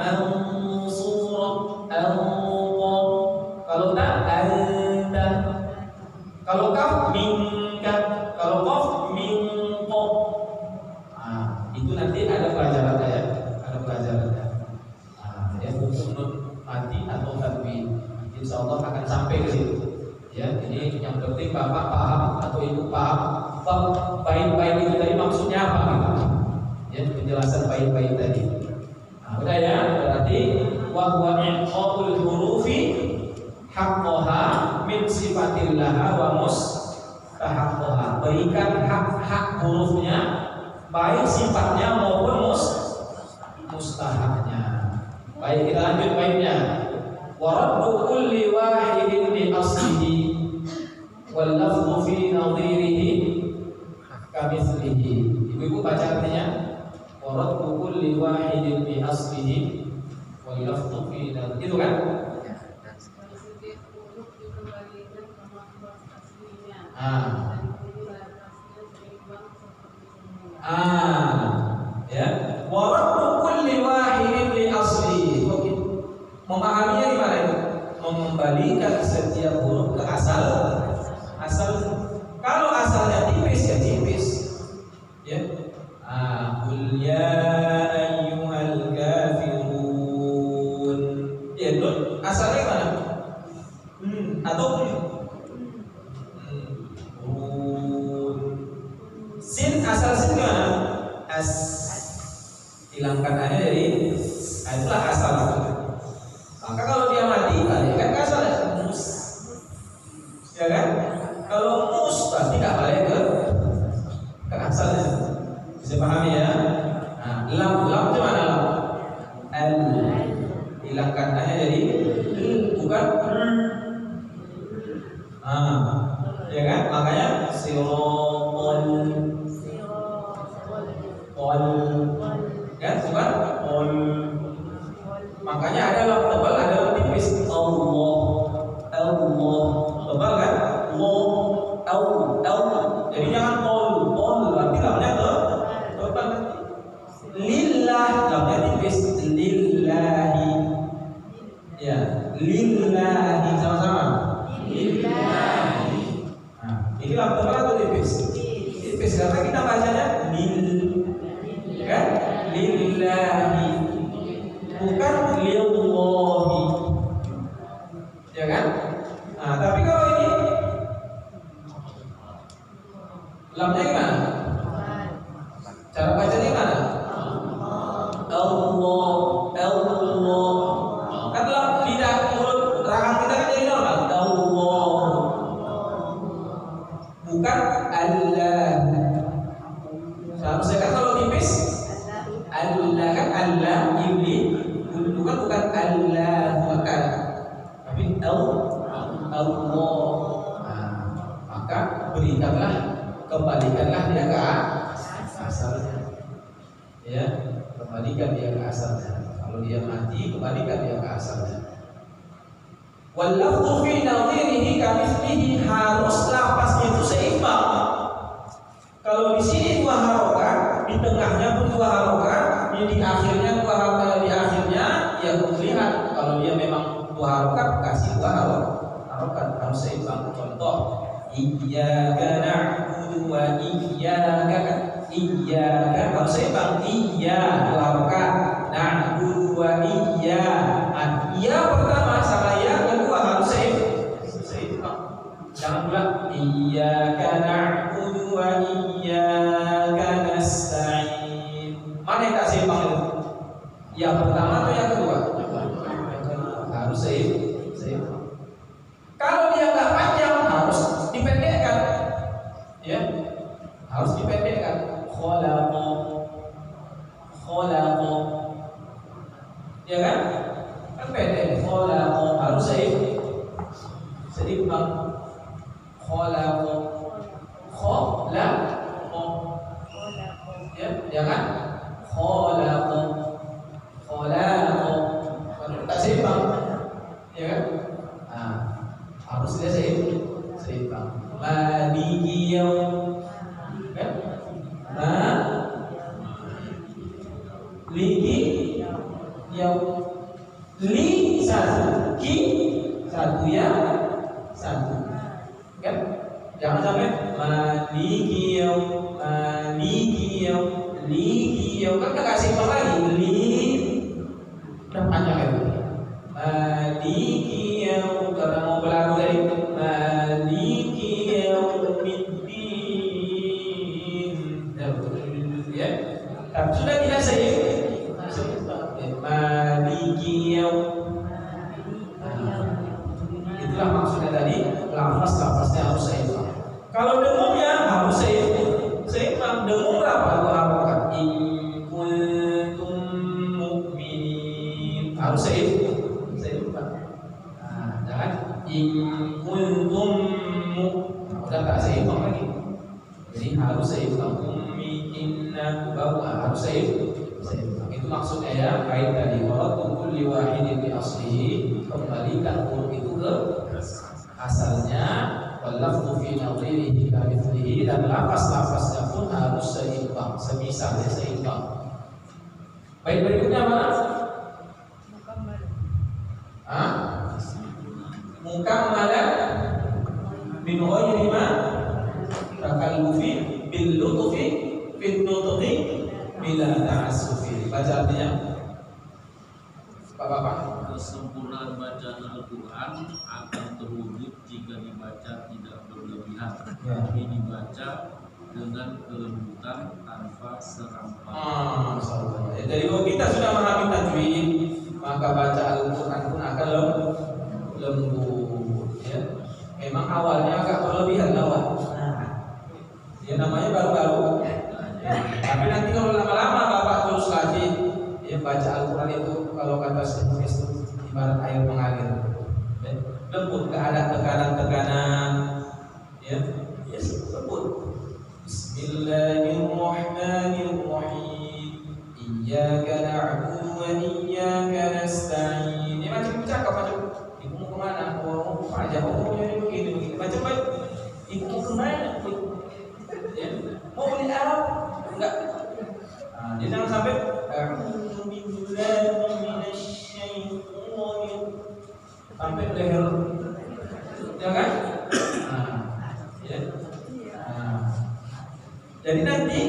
kalau tak anta. Kalau kaf minka, kalau qaf min Ya, ini yang penting bapak paham atau ibu paham bait-bait itu tadi maksudnya apa gitu. Ya, penjelasan bait-bait tadi. Nah, udah ya, berarti wa huwa i'qabul hurufi haqqaha min sifatillah wa mustahaqqaha. Berikan hak-hak hurufnya baik sifatnya maupun mustahaknya. Baik, kita lanjut baitnya. Wa raddu kulli wahidin li aslihi wal lafdhu fi nadhirihi kamithlihi. Ibu-ibu baca artinya. Wa raddu kulli wahidin li aslihi wal lafdhu fi nadhirihi. Itu kan? Ya. Wa raddu kulli wahidin li aslihi. Memahaminya gimana itu? Mengembalikan setiap huruf ke asal. Kalau asalnya tipis ya tipis. Ya. Qul ya ayyuhal kafirun. Ya itu asalnya gimana? Atau sin, asal sin gimana? Hilangkan aja jadi itulah asal. Maka kalau dia mati, ya kan asal ya mus, ya kan? Kalau mus pasti nggak balik ke asalnya. Bisa pahami ya? Nah, lam itu mana lam? L, hilangkan aja jadi bukan. Ya kan? Makanya sirotol, kan? Bukan ol. Makanya ada lam tebal, ada lam tipis. Allah, tebal kan? Jadi jangan ol, berarti lamnya tebal. Lillah, lamnya tipis. Lillahi, ya, lillahi sama-sama. Lillahi. Nah, ini lam tebal atau tipis? Tipis karena kita bacanya lil, kan? Lillahi. Bukan lillahi, ya kan? Nah, tapi kalau ini lamnya gimana? Cara bacanya gimana? Allah. Kan lam lidah mulut rahang kita kan jadi normal. Allah. Bukan Allah. Seharusnya kan kalau tipis Allah kan Allah ini. Bukan Allah, bukan, tapi Allah. Maka kembalikanlah dia ke asalnya. Ya, kembalikan dia ke asalnya. Kalau dia mati, kembalikan dia ke asalnya. Wal lafdhu fi nadhirihi kamithlihi, harus lafaznya itu seimbang. Kalau di sini dua harokat, di tengahnya pun dua harokat, di akhirnya dua harokat, di akhirnya ya lihat kalau dia memang dua harokat kasih dua harokat harus seimbang. Contoh iyyaka na'budu wa iyyaka harus seimbang. Iya dua harokat, na'budu wa iya pertama sama iya kedua harus seimbang. Jangan pula iyyaka na'budu wa iyyaka nasta'in. Mana yang tak seimbang itu? Yang pertama atau yang kedua? Harus seimbang. Kalau dia nggak panjang harus dipendekkan, ya harus dipendekkan. Khalaqa, ya kan? Kan pendek. Khalaqa harus seimbang. Khalaqa, ya kan? Khalaqa. Tak seimbang, ya kan? Harus dia seimbang. Maliki yaum, kan? Maliki yaum. Li satu, ki satu, ya satu, kan? Jangan sampai maliki yaum, liki yaum, kan nggak seimbang lagi. Li udah panjang itu. Maliki yaum, karena mau berlagu dari sudah tidak maliki yaum. Itulah maksudnya tadi, lafaznya harus seimbang. Kalau dengungnya harus seimbang. Dengung apa? Apa? In kuntum mu'minin, harus seimbang. Nah, jangan in kuntum udah nggak seimbang lagi. Jadi harus seimbang. Inna bahwa harus seimbang. Itu maksudnya ya, kait tadi bahwa tukul liwahidin bi aslihi, kembalikan huruf itu ke asalnya, walafzu fi nadhirihi ka mithlihi, dan lafaz-lafaznya pun harus seimbang, semisal ya, seimbang. Baik, berikutnya mana? Mukammalan min ghairi ma takallufi bil lutfi fil nutqi bila ta'assufi. Baca artinya Bapak-bapak, kesempurnaan bacaan Al-Quran akan terwujud jika dibaca tidak berlebihan, tapi dibaca dengan kelembutan tanpa serampangan. Jadi kalau kita sudah memahami tajwid, maka baca Al-Quran pun akan lembut. Ya. Memang awalnya agak berlebihan lawan. Ya namanya baru-baru. Tapi nanti kalau lama-lama Bapak terus lagi ya baca Al-Quran itu, kalau kata Syekh itu ibarat air mengalir. Ya. Lembut, enggak ada tekanan-tekanan. Ya, lembut. Bismillahirrahmanirrahim. Iyyaka na'budu wa iyyaka nasta'in. Ini macam bercakap macam ibu mau kemana? Oh, aja ini begini. Macam ibu mau kemana? Ya. Mau beli apa? Enggak. Nah, dia jangan sampai sampai leher, ya kan? Ya. Jadi nanti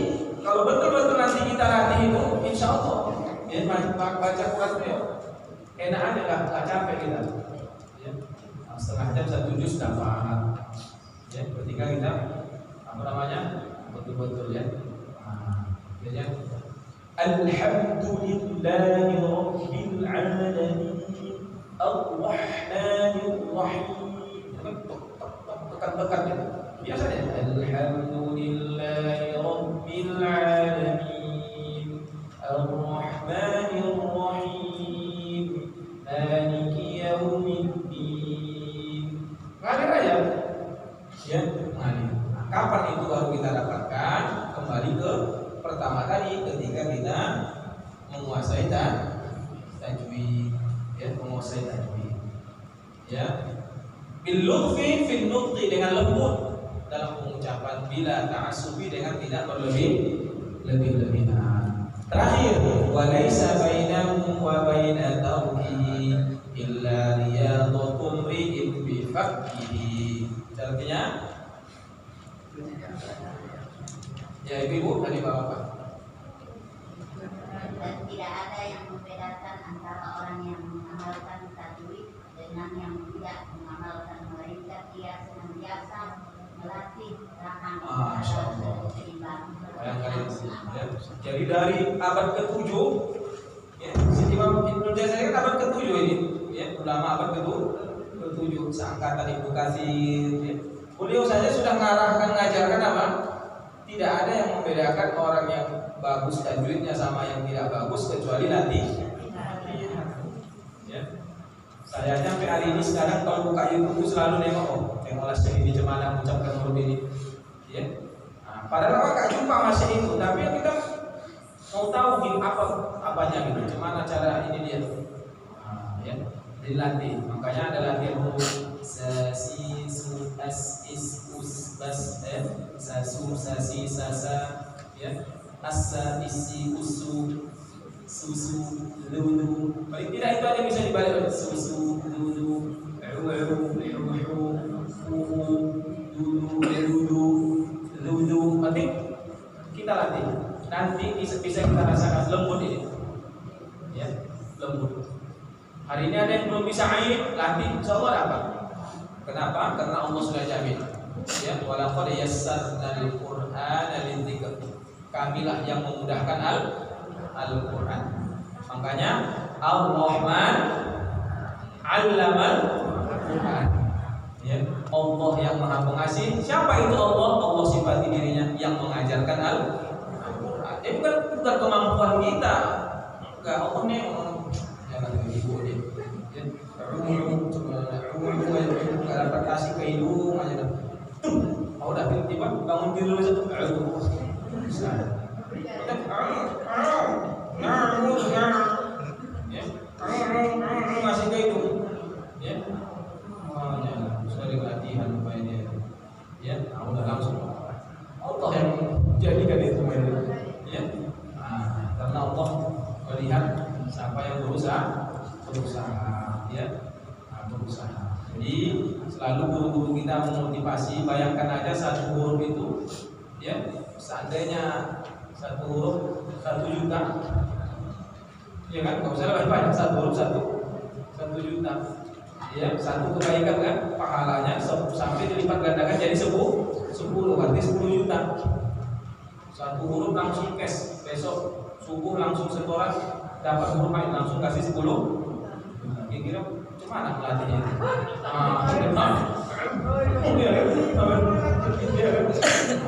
kalau betul-betul nanti kita latih itu, insya Allah ya, baca Quran itu ya, enak aja, nggak capek kita. Ya. Setengah jam 1 juz sudah paham. Ya, ketika kita betul-betul ya. Ya. Alhamdulillahi rabbil alamin ar-rahmanir rahim. Tekan-tekan ya. Biasanya alhamdulillahi rabbil alamin ar-rahmanir rahim maliki yaumiddin. Ngalir aja. Ya, ngalir. Kapan itu baru kita dapatkan? Kembali ke pertama tadi, ketika kita menguasai tajwid, ya, menguasai tajwid, ya, bil lutfi fil nutqi, dengan lembut dalam pengucapan, bila ta'assubi, dengan tidak berlebih-lebihan. Terakhir, wa laisa bainahu wa baina tarkihi illa riyadatu mri'in bi fakkihi. Artinya ya ibu tadi bapak. Dan tidak ada yang membedakan antara orang yang mengamalkan tajwid dengan yang tidak mengamalkan, melainkan dia senantiasa melatih rahang seimbang. Jadi dari abad ke-7 ya, Imam Ibnu Jazari kan abad ke-7 ini, ya, ulama abad ke-7, seangkatan Ibnu Katsir, ya. Beliau saja sudah mengajarkan apa? Tidak ada yang membedakan orang yang bagus tajwidnya sama yang tidak bagus, kecuali nanti. Ya. Saya sampai hari ini sekarang kalau buka YouTube selalu nengok, tengoklah ini gimana mengucapkan huruf ini. Ya. Nah, padahal nggak jumpa masih itu, tapi kita mau tahu apanya gitu, gimana cara ini dia. Nah, ya. Dilatih, makanya ada latihan huruf si su as is us bas sasu sasi sasa, ya, asa isi usu susu lulu. Paling tidak itu aja bisa dibalik, susu lulu lulu. Nanti kita latih, nanti bisa kita rasakan lembut ini, ya, lembut. Hari ini ada yang belum bisa ain, latih, insyaallah dapat. Kenapa? Karena Allah sudah jamin. Ya, walaqad yassarnal Qur'ana lidzikr. Kamilah yang memudahkan Al-Quran. Makanya Ar-Rahman 'allamal Quran. Ya, Allah yang Maha Pengasih. Siapa itu Allah? Allah sifati dirinya yang mengajarkan Al-Quran. Jadi bukan kemampuan kita. Enggak, Allah nih jangan begitu deh. Ya, enggak dapat kasih ke hidung aja dah. Oh, udah tiba-tiba bangun tidur satu. Masih ke hidung. Ya. Sudah latihan upaya dia. Ya, udah langsung. Allah yang jadikan itu ya. Karena Allah melihat siapa yang berusaha ya. Berusaha. Jadi selalu guru-guru kita memotivasi. Bayangkan aja satu huruf itu, ya, seandainya satu huruf 1 juta, ya kan? Kalau misalnya lebih banyak satu huruf 1 juta, ya, satu kebaikan kan, pahalanya sampai dilipat gandakan jadi 10, berarti 10 juta. Satu huruf langsung cash, besok subuh langsung setoran, dapat huruf lain langsung kasih 10. Kira-kira gimana pelatihnya?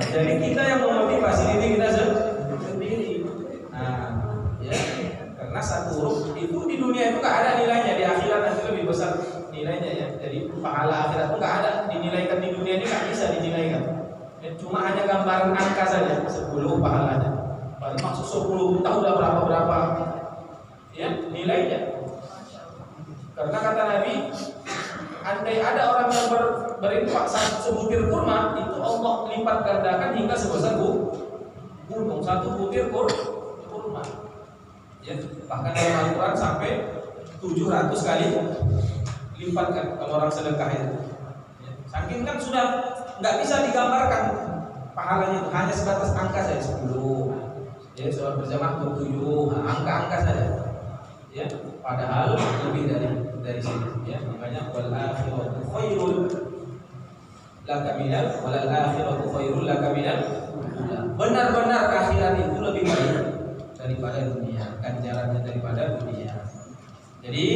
Jadi kita yang memotivasi diri kita sendiri. Ya, karena satu huruf itu di dunia itu nggak ada nilainya, di akhirat nanti lebih besar nilainya ya. Jadi pahala akhirat itu nggak ada, dinilaikan di dunia ini nggak bisa dinilaikan. Ya, cuma hanya gambaran angka saja, 10 pahalanya. Maksud 10 tahun udah berapa ya nilainya. Karena kata Nabi, andai ada orang yang berinfak sebutir kurma, itu Allah lipat gandakan hingga sebesar gunung, satu butir kurma. Ya, bahkan dalam Al-Quran sampai 700 kali lipat kan kalau orang sedekah itu. Ya, saking kan sudah nggak bisa digambarkan pahalanya itu, hanya sebatas angka saja 10. Ya, sholat berjamaah 27, angka-angka saja. Ya, padahal lebih dari situ ya. Makanya wal akhiratu khairul laka minal ula. Benar-benar akhirat itu lebih baik daripada dunia, ganjarannya daripada dunia. Jadi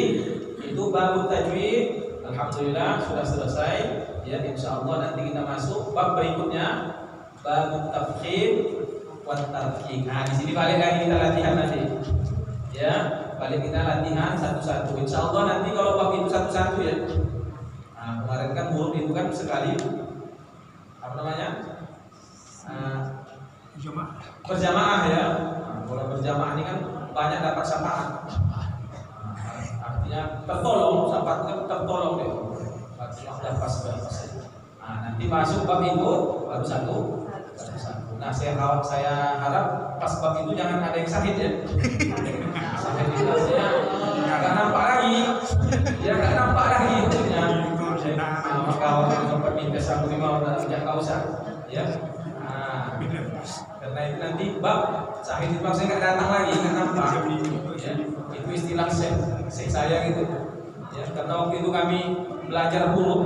itu bab tajwid. Alhamdulillah sudah selesai ya. Insyaallah nanti kita masuk bab berikutnya, bab tafkhim wa tarqiq. Nah, di sini balik lagi kita latihan nanti. Ya, balik kita latihan satu-satu. Insyaallah nanti kalau bab itu satu-satu ya. Nah, kemarin kan huruf itu kan sekali apa namanya? Berjamaah ya. Nah, kalau berjamaah ini kan banyak dapat syafaat. Artinya tertolong, syafaatnya tertolong deh. Sudah pas banget. Nah, nanti masuk bab itu baru satu. Nah, saya harap pas bab itu jangan ada yang sakit ya. Sakit itu artinya nggak nampak lagi, ya nggak nampak lagi. Maka tempat minta satu lima orang nggak usah, ya. Nah, karena itu nanti bab sakit itu saya nggak datang lagi, nggak nampak. Ya, itu istilah saya gitu. Ya, karena waktu itu kami belajar huruf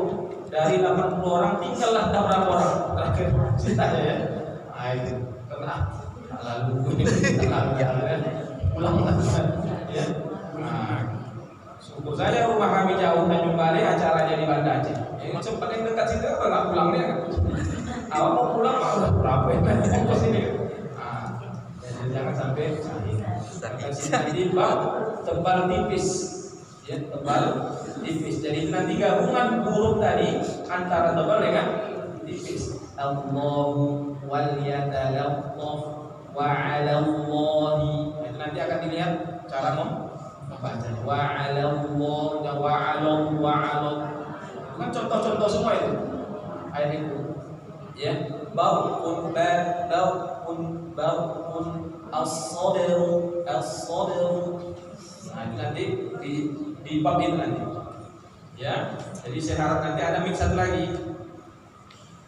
dari 80 orang tinggallah berapa orang terakhir sisanya ya. Nah itu karena lalu pulang ya. Nah, syukur saja rumah kami jauh Tanjung Balai, acaranya di Banda Aceh. Yang cepat yang dekat situ apa nggak pulang dia kan? Awal mau pulang udah berapa ya? Ke sini. Nah, jadi jangan sampai nanti bab tebal tipis. Ya, tebal tipis. Jadi nanti gabungan huruf tadi antara tebal dengan tipis. Allahu wal yatalaqqaf wa 'ala Allahi. Itu nanti akan dilihat cara membaca. Wa 'ala Allah wa 'ala. Kan contoh-contoh semua itu. Ayat itu. Ya, babun as-sabru. Nah, itu nanti di bab itu nanti. Ya, jadi saya harap nanti ada mix satu lagi.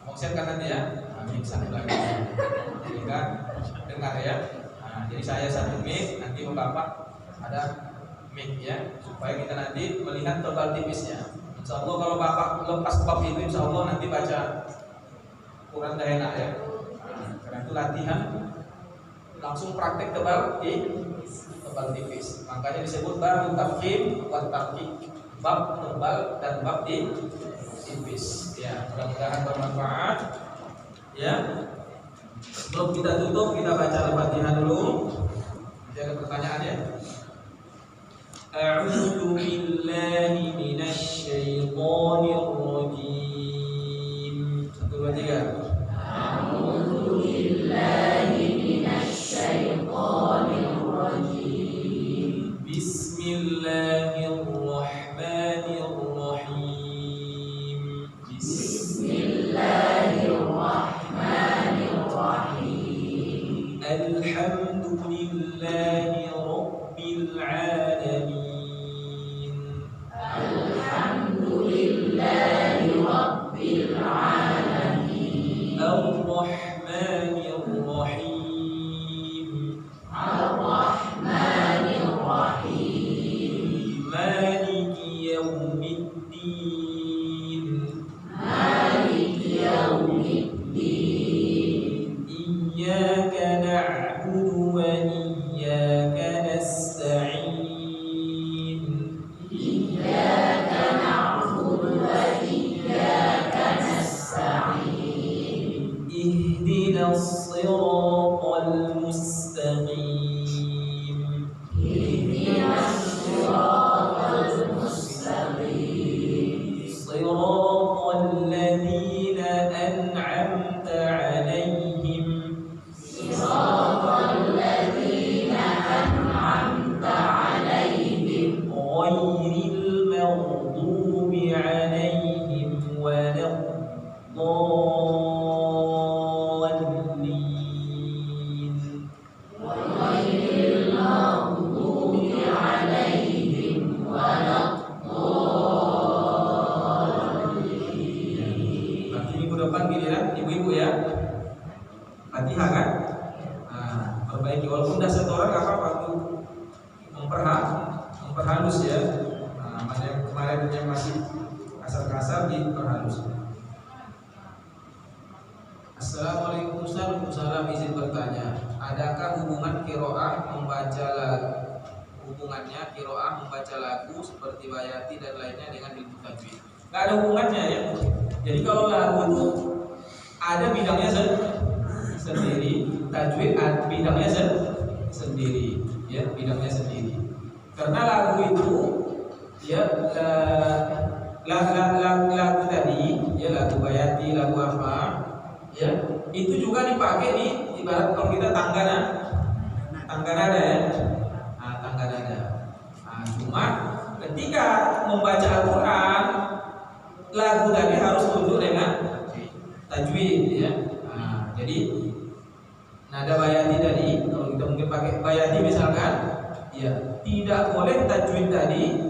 Mau siapkan nanti ya, mix satu lagi. Sehingga dengar ya. Nah, jadi saya satu mix, nanti Bapak ada mix ya, supaya kita nanti melihat tebal tipisnya. Insya Allah kalau Bapak lepas bab itu, Insya Allah nanti baca Quran dah enak ya. Nah, karena itu langsung praktek tebal tipis. Makanya disebut bab tafkhim wa tarqiq, bab tebal dan bab tipis. Ya, mudah-mudahan bermanfaat. Ya. Sebelum kita tutup, kita baca Al-Fatihah dulu. Nanti ada pertanyaan ya. A'udzu billahi minasy syaithanir rajim. 1 2 3. A'udzu billahi minasy syaithanir rajim. Bismillahirrahmanirrahim. Bismillahirrahmanirrahim. Alhamdulillahi rabbil alamin. Alhamdulillahi rabbil alamin. Ar-Rahmanir Rahim. Ar-Rahmanir Rahim. Maliki yaumiddin. Maliki yaumiddin. Iyyaka na'budu wa iyyaka nasta'in. Iyyaka na'budu wa iyyaka nasta'in. Ihdinas siratal mustaqim. Ihdinas siratal mustaqim. Siratal ladzina an'amta 'alaihim. Siratal ladzina an'amta 'alaihim. Ghairil maghdubi 'alaihim waladdallin. Ghairil maghdubi 'alaihim waladdallin. Berarti minggu depan giliran ibu-ibu ya. Fatihah kan? Nah, perbaiki walaupun udah setoran enggak apa-apa tuh. Memperhalus ya. Nah, mana kemarin yang masih kasar-kasar diperhalus. Assalamualaikum Ustaz. Waalaikumsalam. Izin bertanya, adakah hubungan qiraah membaca lagu? Hubungannya qiraah membaca lagu seperti bayati dan lainnya dengan ilmu tajwid? Enggak ada hubungannya ya. Jadi kalau lagu itu ada bidangnya sendiri, tajwid bidangnya sendiri, ya bidangnya sendiri. Karena lagu itu ya lagu tadi, ya lagu bayati, lagu apa, ya itu juga dipakai di ibarat kalau kita tangga nada ya, tangga nada. Cuma ketika membaca Al-Quran, lagu tadi harus tunduk dengan tajwid ya. Jadi nada bayati tadi, kalau kita mungkin pakai bayati misalkan, ya tidak boleh tajwid tadi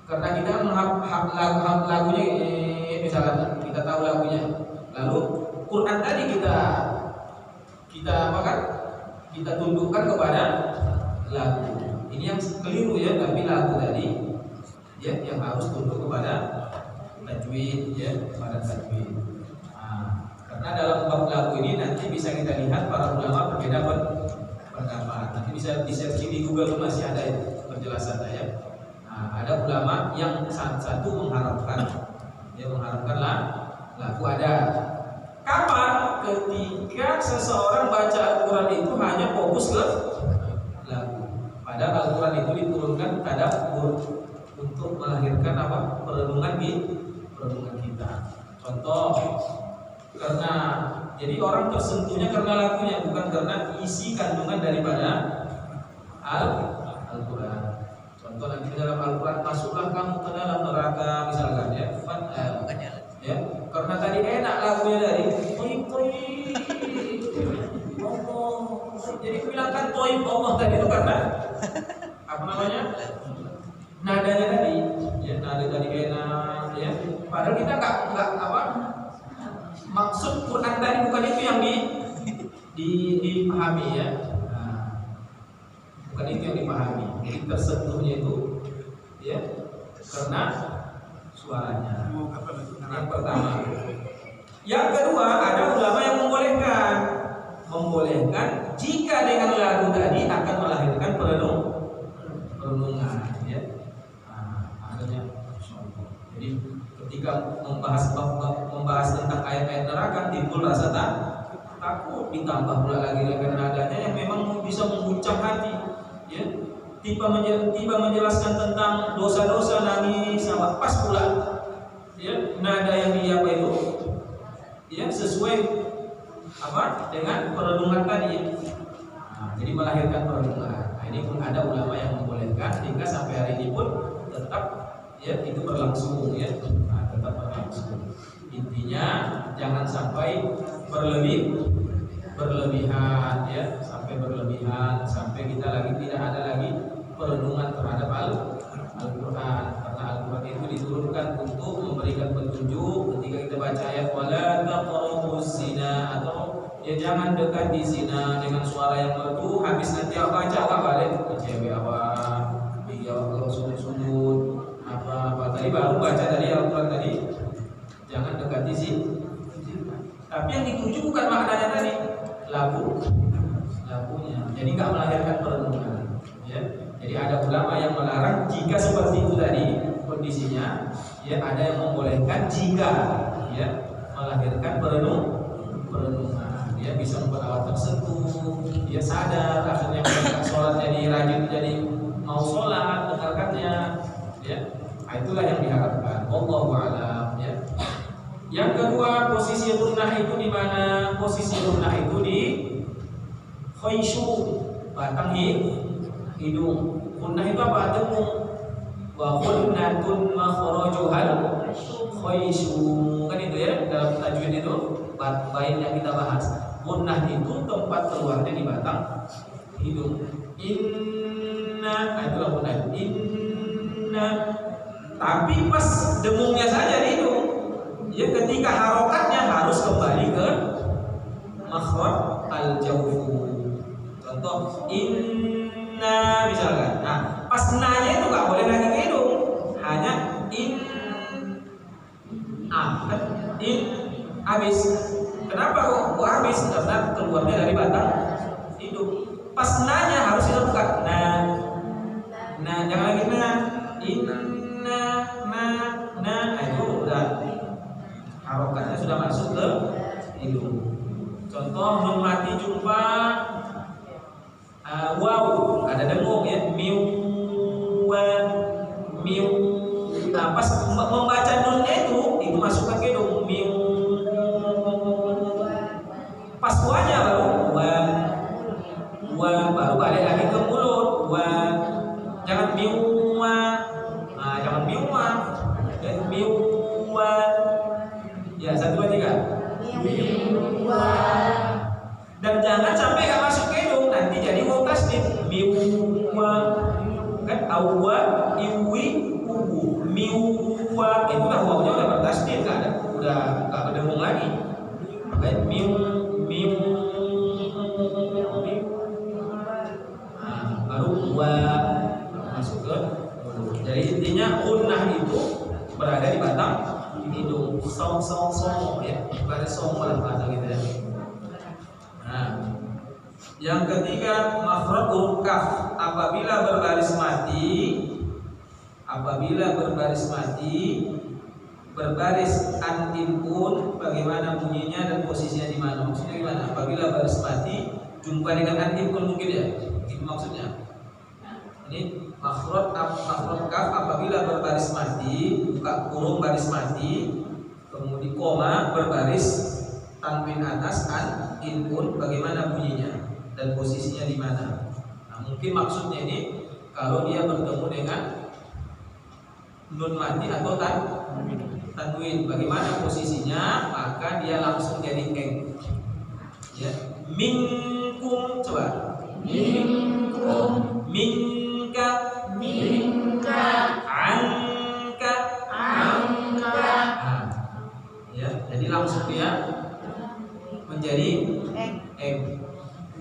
karena kita lagunya misalkan kita tahu lagunya, lalu Quran tadi kita apa kan? Kita tundukkan kepada lagu. Ini yang keliru ya, tapi lagu tadi ya yang harus tunduk kepada tajwid ya, kepada tajwid. Karena dalam bab lagu ini nanti bisa kita lihat para ulama berbeda pendapat. Nanti bisa di-searching di Google itu masih ada penjelasannya ya. Ada ulama yang satu mengharapkan lagu ada. Kapan? Ketika seseorang baca Al-Quran itu hanya fokus ke lagu. Padahal Al-Quran itu diturunkan tadabbur untuk melahirkan apa? Perenungan kita. Contoh, karena jadi orang tersentuhnya karena lagunya, bukan karena isi kandungan daripada Al-Quran. Contoh nanti dalam Al-Quran, masuklah kamu ke dalam neraka misalkan ya, ya karena tadi enak lagunya dari toib Allah, jadi bilangkan toib Allah tadi itu karena apa namanya, nadanya tadi ya, nada tadi enak ya, padahal kita nggak apa maksud Quran tadi bukan itu yang dipahami ya. Bukan itu yang dipahami. Jadi tersentuhnya itu ya karena suaranya. Yang pertama. Yang kedua, ada ulama yang membolehkan membahas tentang ayat-ayat neraka timbul rasa takut, ditambah pula lagi dengan nadanya yang memang bisa mengguncang hati, ya. Tiba menjelaskan tentang dosa-dosa nangis sama pas pula, ya, nada yang dia apa itu, ya, sesuai apa dengan perenungan tadi. Nah, jadi melahirkan perenungan. Nah, ini pun ada ulama yang membolehkan hingga sampai hari ini pun tetap, ya, itu berlangsung, ya. Nah, tetap berlangsung. Intinya jangan sampai berlebihan, ya, sampai berlebihan sampai kita lagi tidak ada lagi perenungan terhadap Al-Quran, karena Al-Quran itu diturunkan untuk memberikan petunjuk. Ketika kita baca ayat wala taqrabuz zina, atau ya jangan dekati zina dengan suara yang merdu, habis nanti baca apa balik cewek apa dia kalau sujud apa tadi baru baca tadi Al-Quran tadi jangan dekati zina, tapi yang dituju bukan maknanya tadi lagunya, jadi nggak melahirkan perenungan, ya. Jadi ada ulama yang melarang jika seperti itu tadi kondisinya, ya, ada yang membolehkan jika, ya, melahirkan perenungan, ya, bisa membuat awak tersentuh, dia sadar akhirnya mendengar sholat jadi rajin, jadi mau sholat mendengarkannya, ya. Nah, itulah yang diharapkan. Wallahu a'lam, ya. Yang kedua, posisi runnah itu di mana? Posisi runnah itu di khayshu, batang hidung. Runnah itu apa? Dengung. Wa khunnatun makhrajuhal khayshu. Kan itu, ya, dalam tajwid itu bait yang kita bahas. Runnah itu tempat keluarnya di batang hidung. Inna, itulah runnah. Inna. Tapi pas dengungnya saja di hidung, ya, ketika harokatnya harus kembali ke makhraj al-jawfu. Contoh inna misalkan. Nah, pas nanya itu nggak boleh lagi ke hidung, hanya in habis. Kenapa kok habis? Karena keluarnya dari batang hidung. Pas nanya harus itu bukan nah jangan lagi inna nah itu udah harokatnya sudah masuk ke hidung. Contoh nun mati jumpa waw, ada dengung, ya, miu. Nah, pas membaca nunnya itu masukkan ke hidung, miu. Pas wanya baru wa baru balik lagi ke mulut, wa. Jangan miu. Nah, jangan miu. Dan miu. Ya, 1, 2, 3. Dan jangan sampai nggak masuk ke hidung, nanti jadi waw tasdid. Miwa, kan awwa, iwi, ubu, miwa. Itu lah wawnya udah bertasdid, udah nggak berdengung lagi. Makanya miu. Nah, baru wa masuk ke mulut. Jadi intinya gunnah itu berada di batang hidung. Song, ya, baris song lah bahasa gitu, ya. Nah, yang ketiga makhraj huruf kaf apabila berbaris mati, berbaris antinpun bagaimana bunyinya dan posisinya di mana? Maksudnya gimana? Apabila baris mati jumpa dengan antinpun mungkin, ya, itu maksudnya. Ini makhraj kaf apabila berbaris mati, buka kurung baris mati, kemudian koma berbaris tanwin atas inpun bagaimana bunyinya dan posisinya di mana. Nah, mungkin maksudnya ini kalau dia bertemu dengan nun mati atau tanwin bagaimana posisinya, maka dia langsung jadi eng, ya. Minkum, coba minkum, minka, anka. Nah, ya, jadi langsung dia menjadi eng.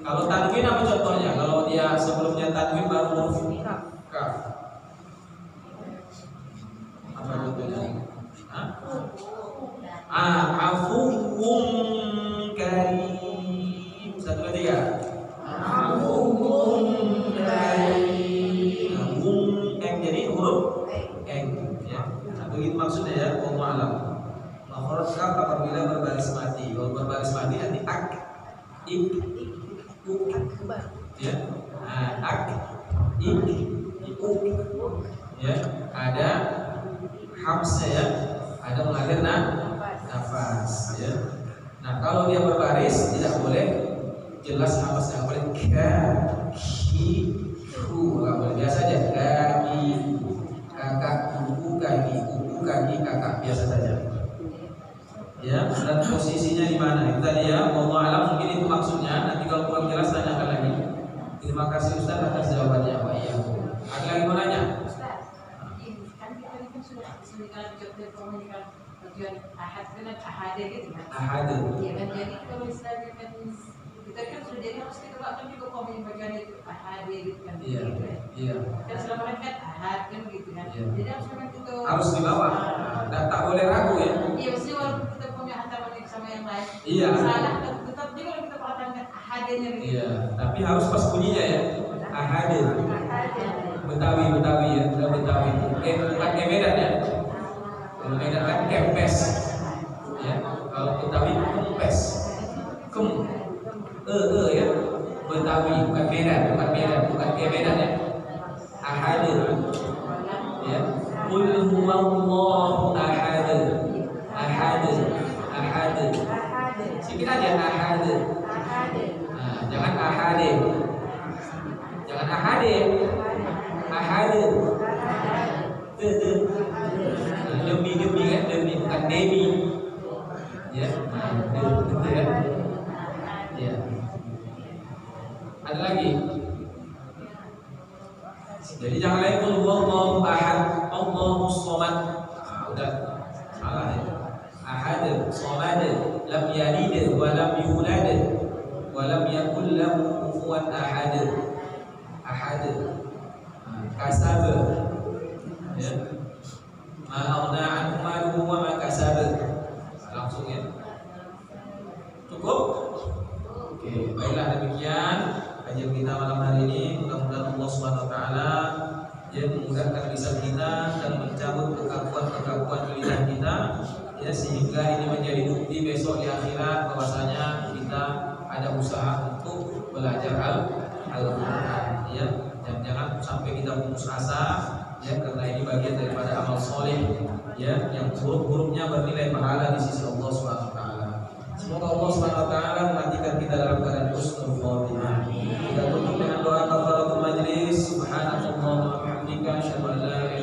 Kalau tanwin apa contohnya? Kalau dia sebelumnya tanwin baru huruf kaf. Apa contohnya? Afuwum karim. 1, 2, 3. Afuwum karim. Wum eng jadi huruf eng, ya. Atau itu maksudnya, ya. Wallahu a'lam. apabila berbaris mati. Kalau berbaris mati nanti ak, ik, uk, ya. Nah, ak, ik, uk, ya. Ada hamzah ya, ada mengalir nafas, ya. Nah kalau dia berbaris tidak boleh jelas nafasnya, nggak boleh ka, ki, hu, nggak boleh biasa aja kaki, kakak, kuku, kaki, kakak biasa saja. Ya, dan posisinya di mana? Itu tadi ya, wallahu alam, mungkin itu maksudnya. Nanti kalau kurang jelas tanyakan lagi. Terima kasih Ustaz atas jawabannya Pak. Iya. Ada lagi mau nanya? Ustaz, kan kita ini kan sudah kalau jodoh komunikasi tujuan ahad kan ahade gitu kan? Ahade. Iya kan, jadi kalau misalnya kan kita kan sudah jadi harus kita lakukan juga komunikasi itu ahade gitu kan? Iya. Iya. Kan selama kan ahad kan gitu kan? Iya. Jadi harus memang juga Harus dibawa. Tak boleh ragu ya. Iya, maksudnya walaupun kita punya hantar sama yang lain, Iya. salah tetap juga kita perhatikan ahadenya gitu. Iya. Tapi harus pas bunyinya ya. Ahade. Betawi ya, udah Betawi. Bukan Medan ya. Kalau Medan kan kempes. Ya. Kalau Betawi kempes. Ya. Betawi bukan Medan ya. Ahade. Ya. Qul huwallahu ahad. Ahad. Sedikit aja ahad. Nah, jangan ahade. Jangan ahade. Demi kan, demi bukan demi. Ya, gitu ya. Ya. Ada lagi. Jadi jangan lagi qul huwallahu ahad, Allahus samad. Udah salah ya. Ahad, samad, lam yalid wa lam yulad wa lam yakul lahu kufuwan ahad. Ahad. Kasab, ya. Ma'aghna anhu maluhu wa ma kasab. Langsung ya. Cukup? Oke, baiklah demikian kajian kita malam hari ini. Mudah-mudahan Allah Subhanahu wa taala yang memudahkan lisan kita dan mencabut kekakuan lidah kita, ya, sehingga ini menjadi bukti besok di akhirat bahwasanya kita ada usaha untuk belajar Al-Qur'an, ya. Dan jangan sampai kita putus asa, ya, karena ini bagian daripada amal soleh, ya, yang buruk-buruknya bernilai pahala di sisi Allah Subhanahu wa taala. Semoga Allah Subhanahu wa taala mematikan kita dalam keadaan husnul khotimah. Kita tutup dengan doa kafaratul majlis. Subhanallah wa bihamdika, asyhadu an la ilaha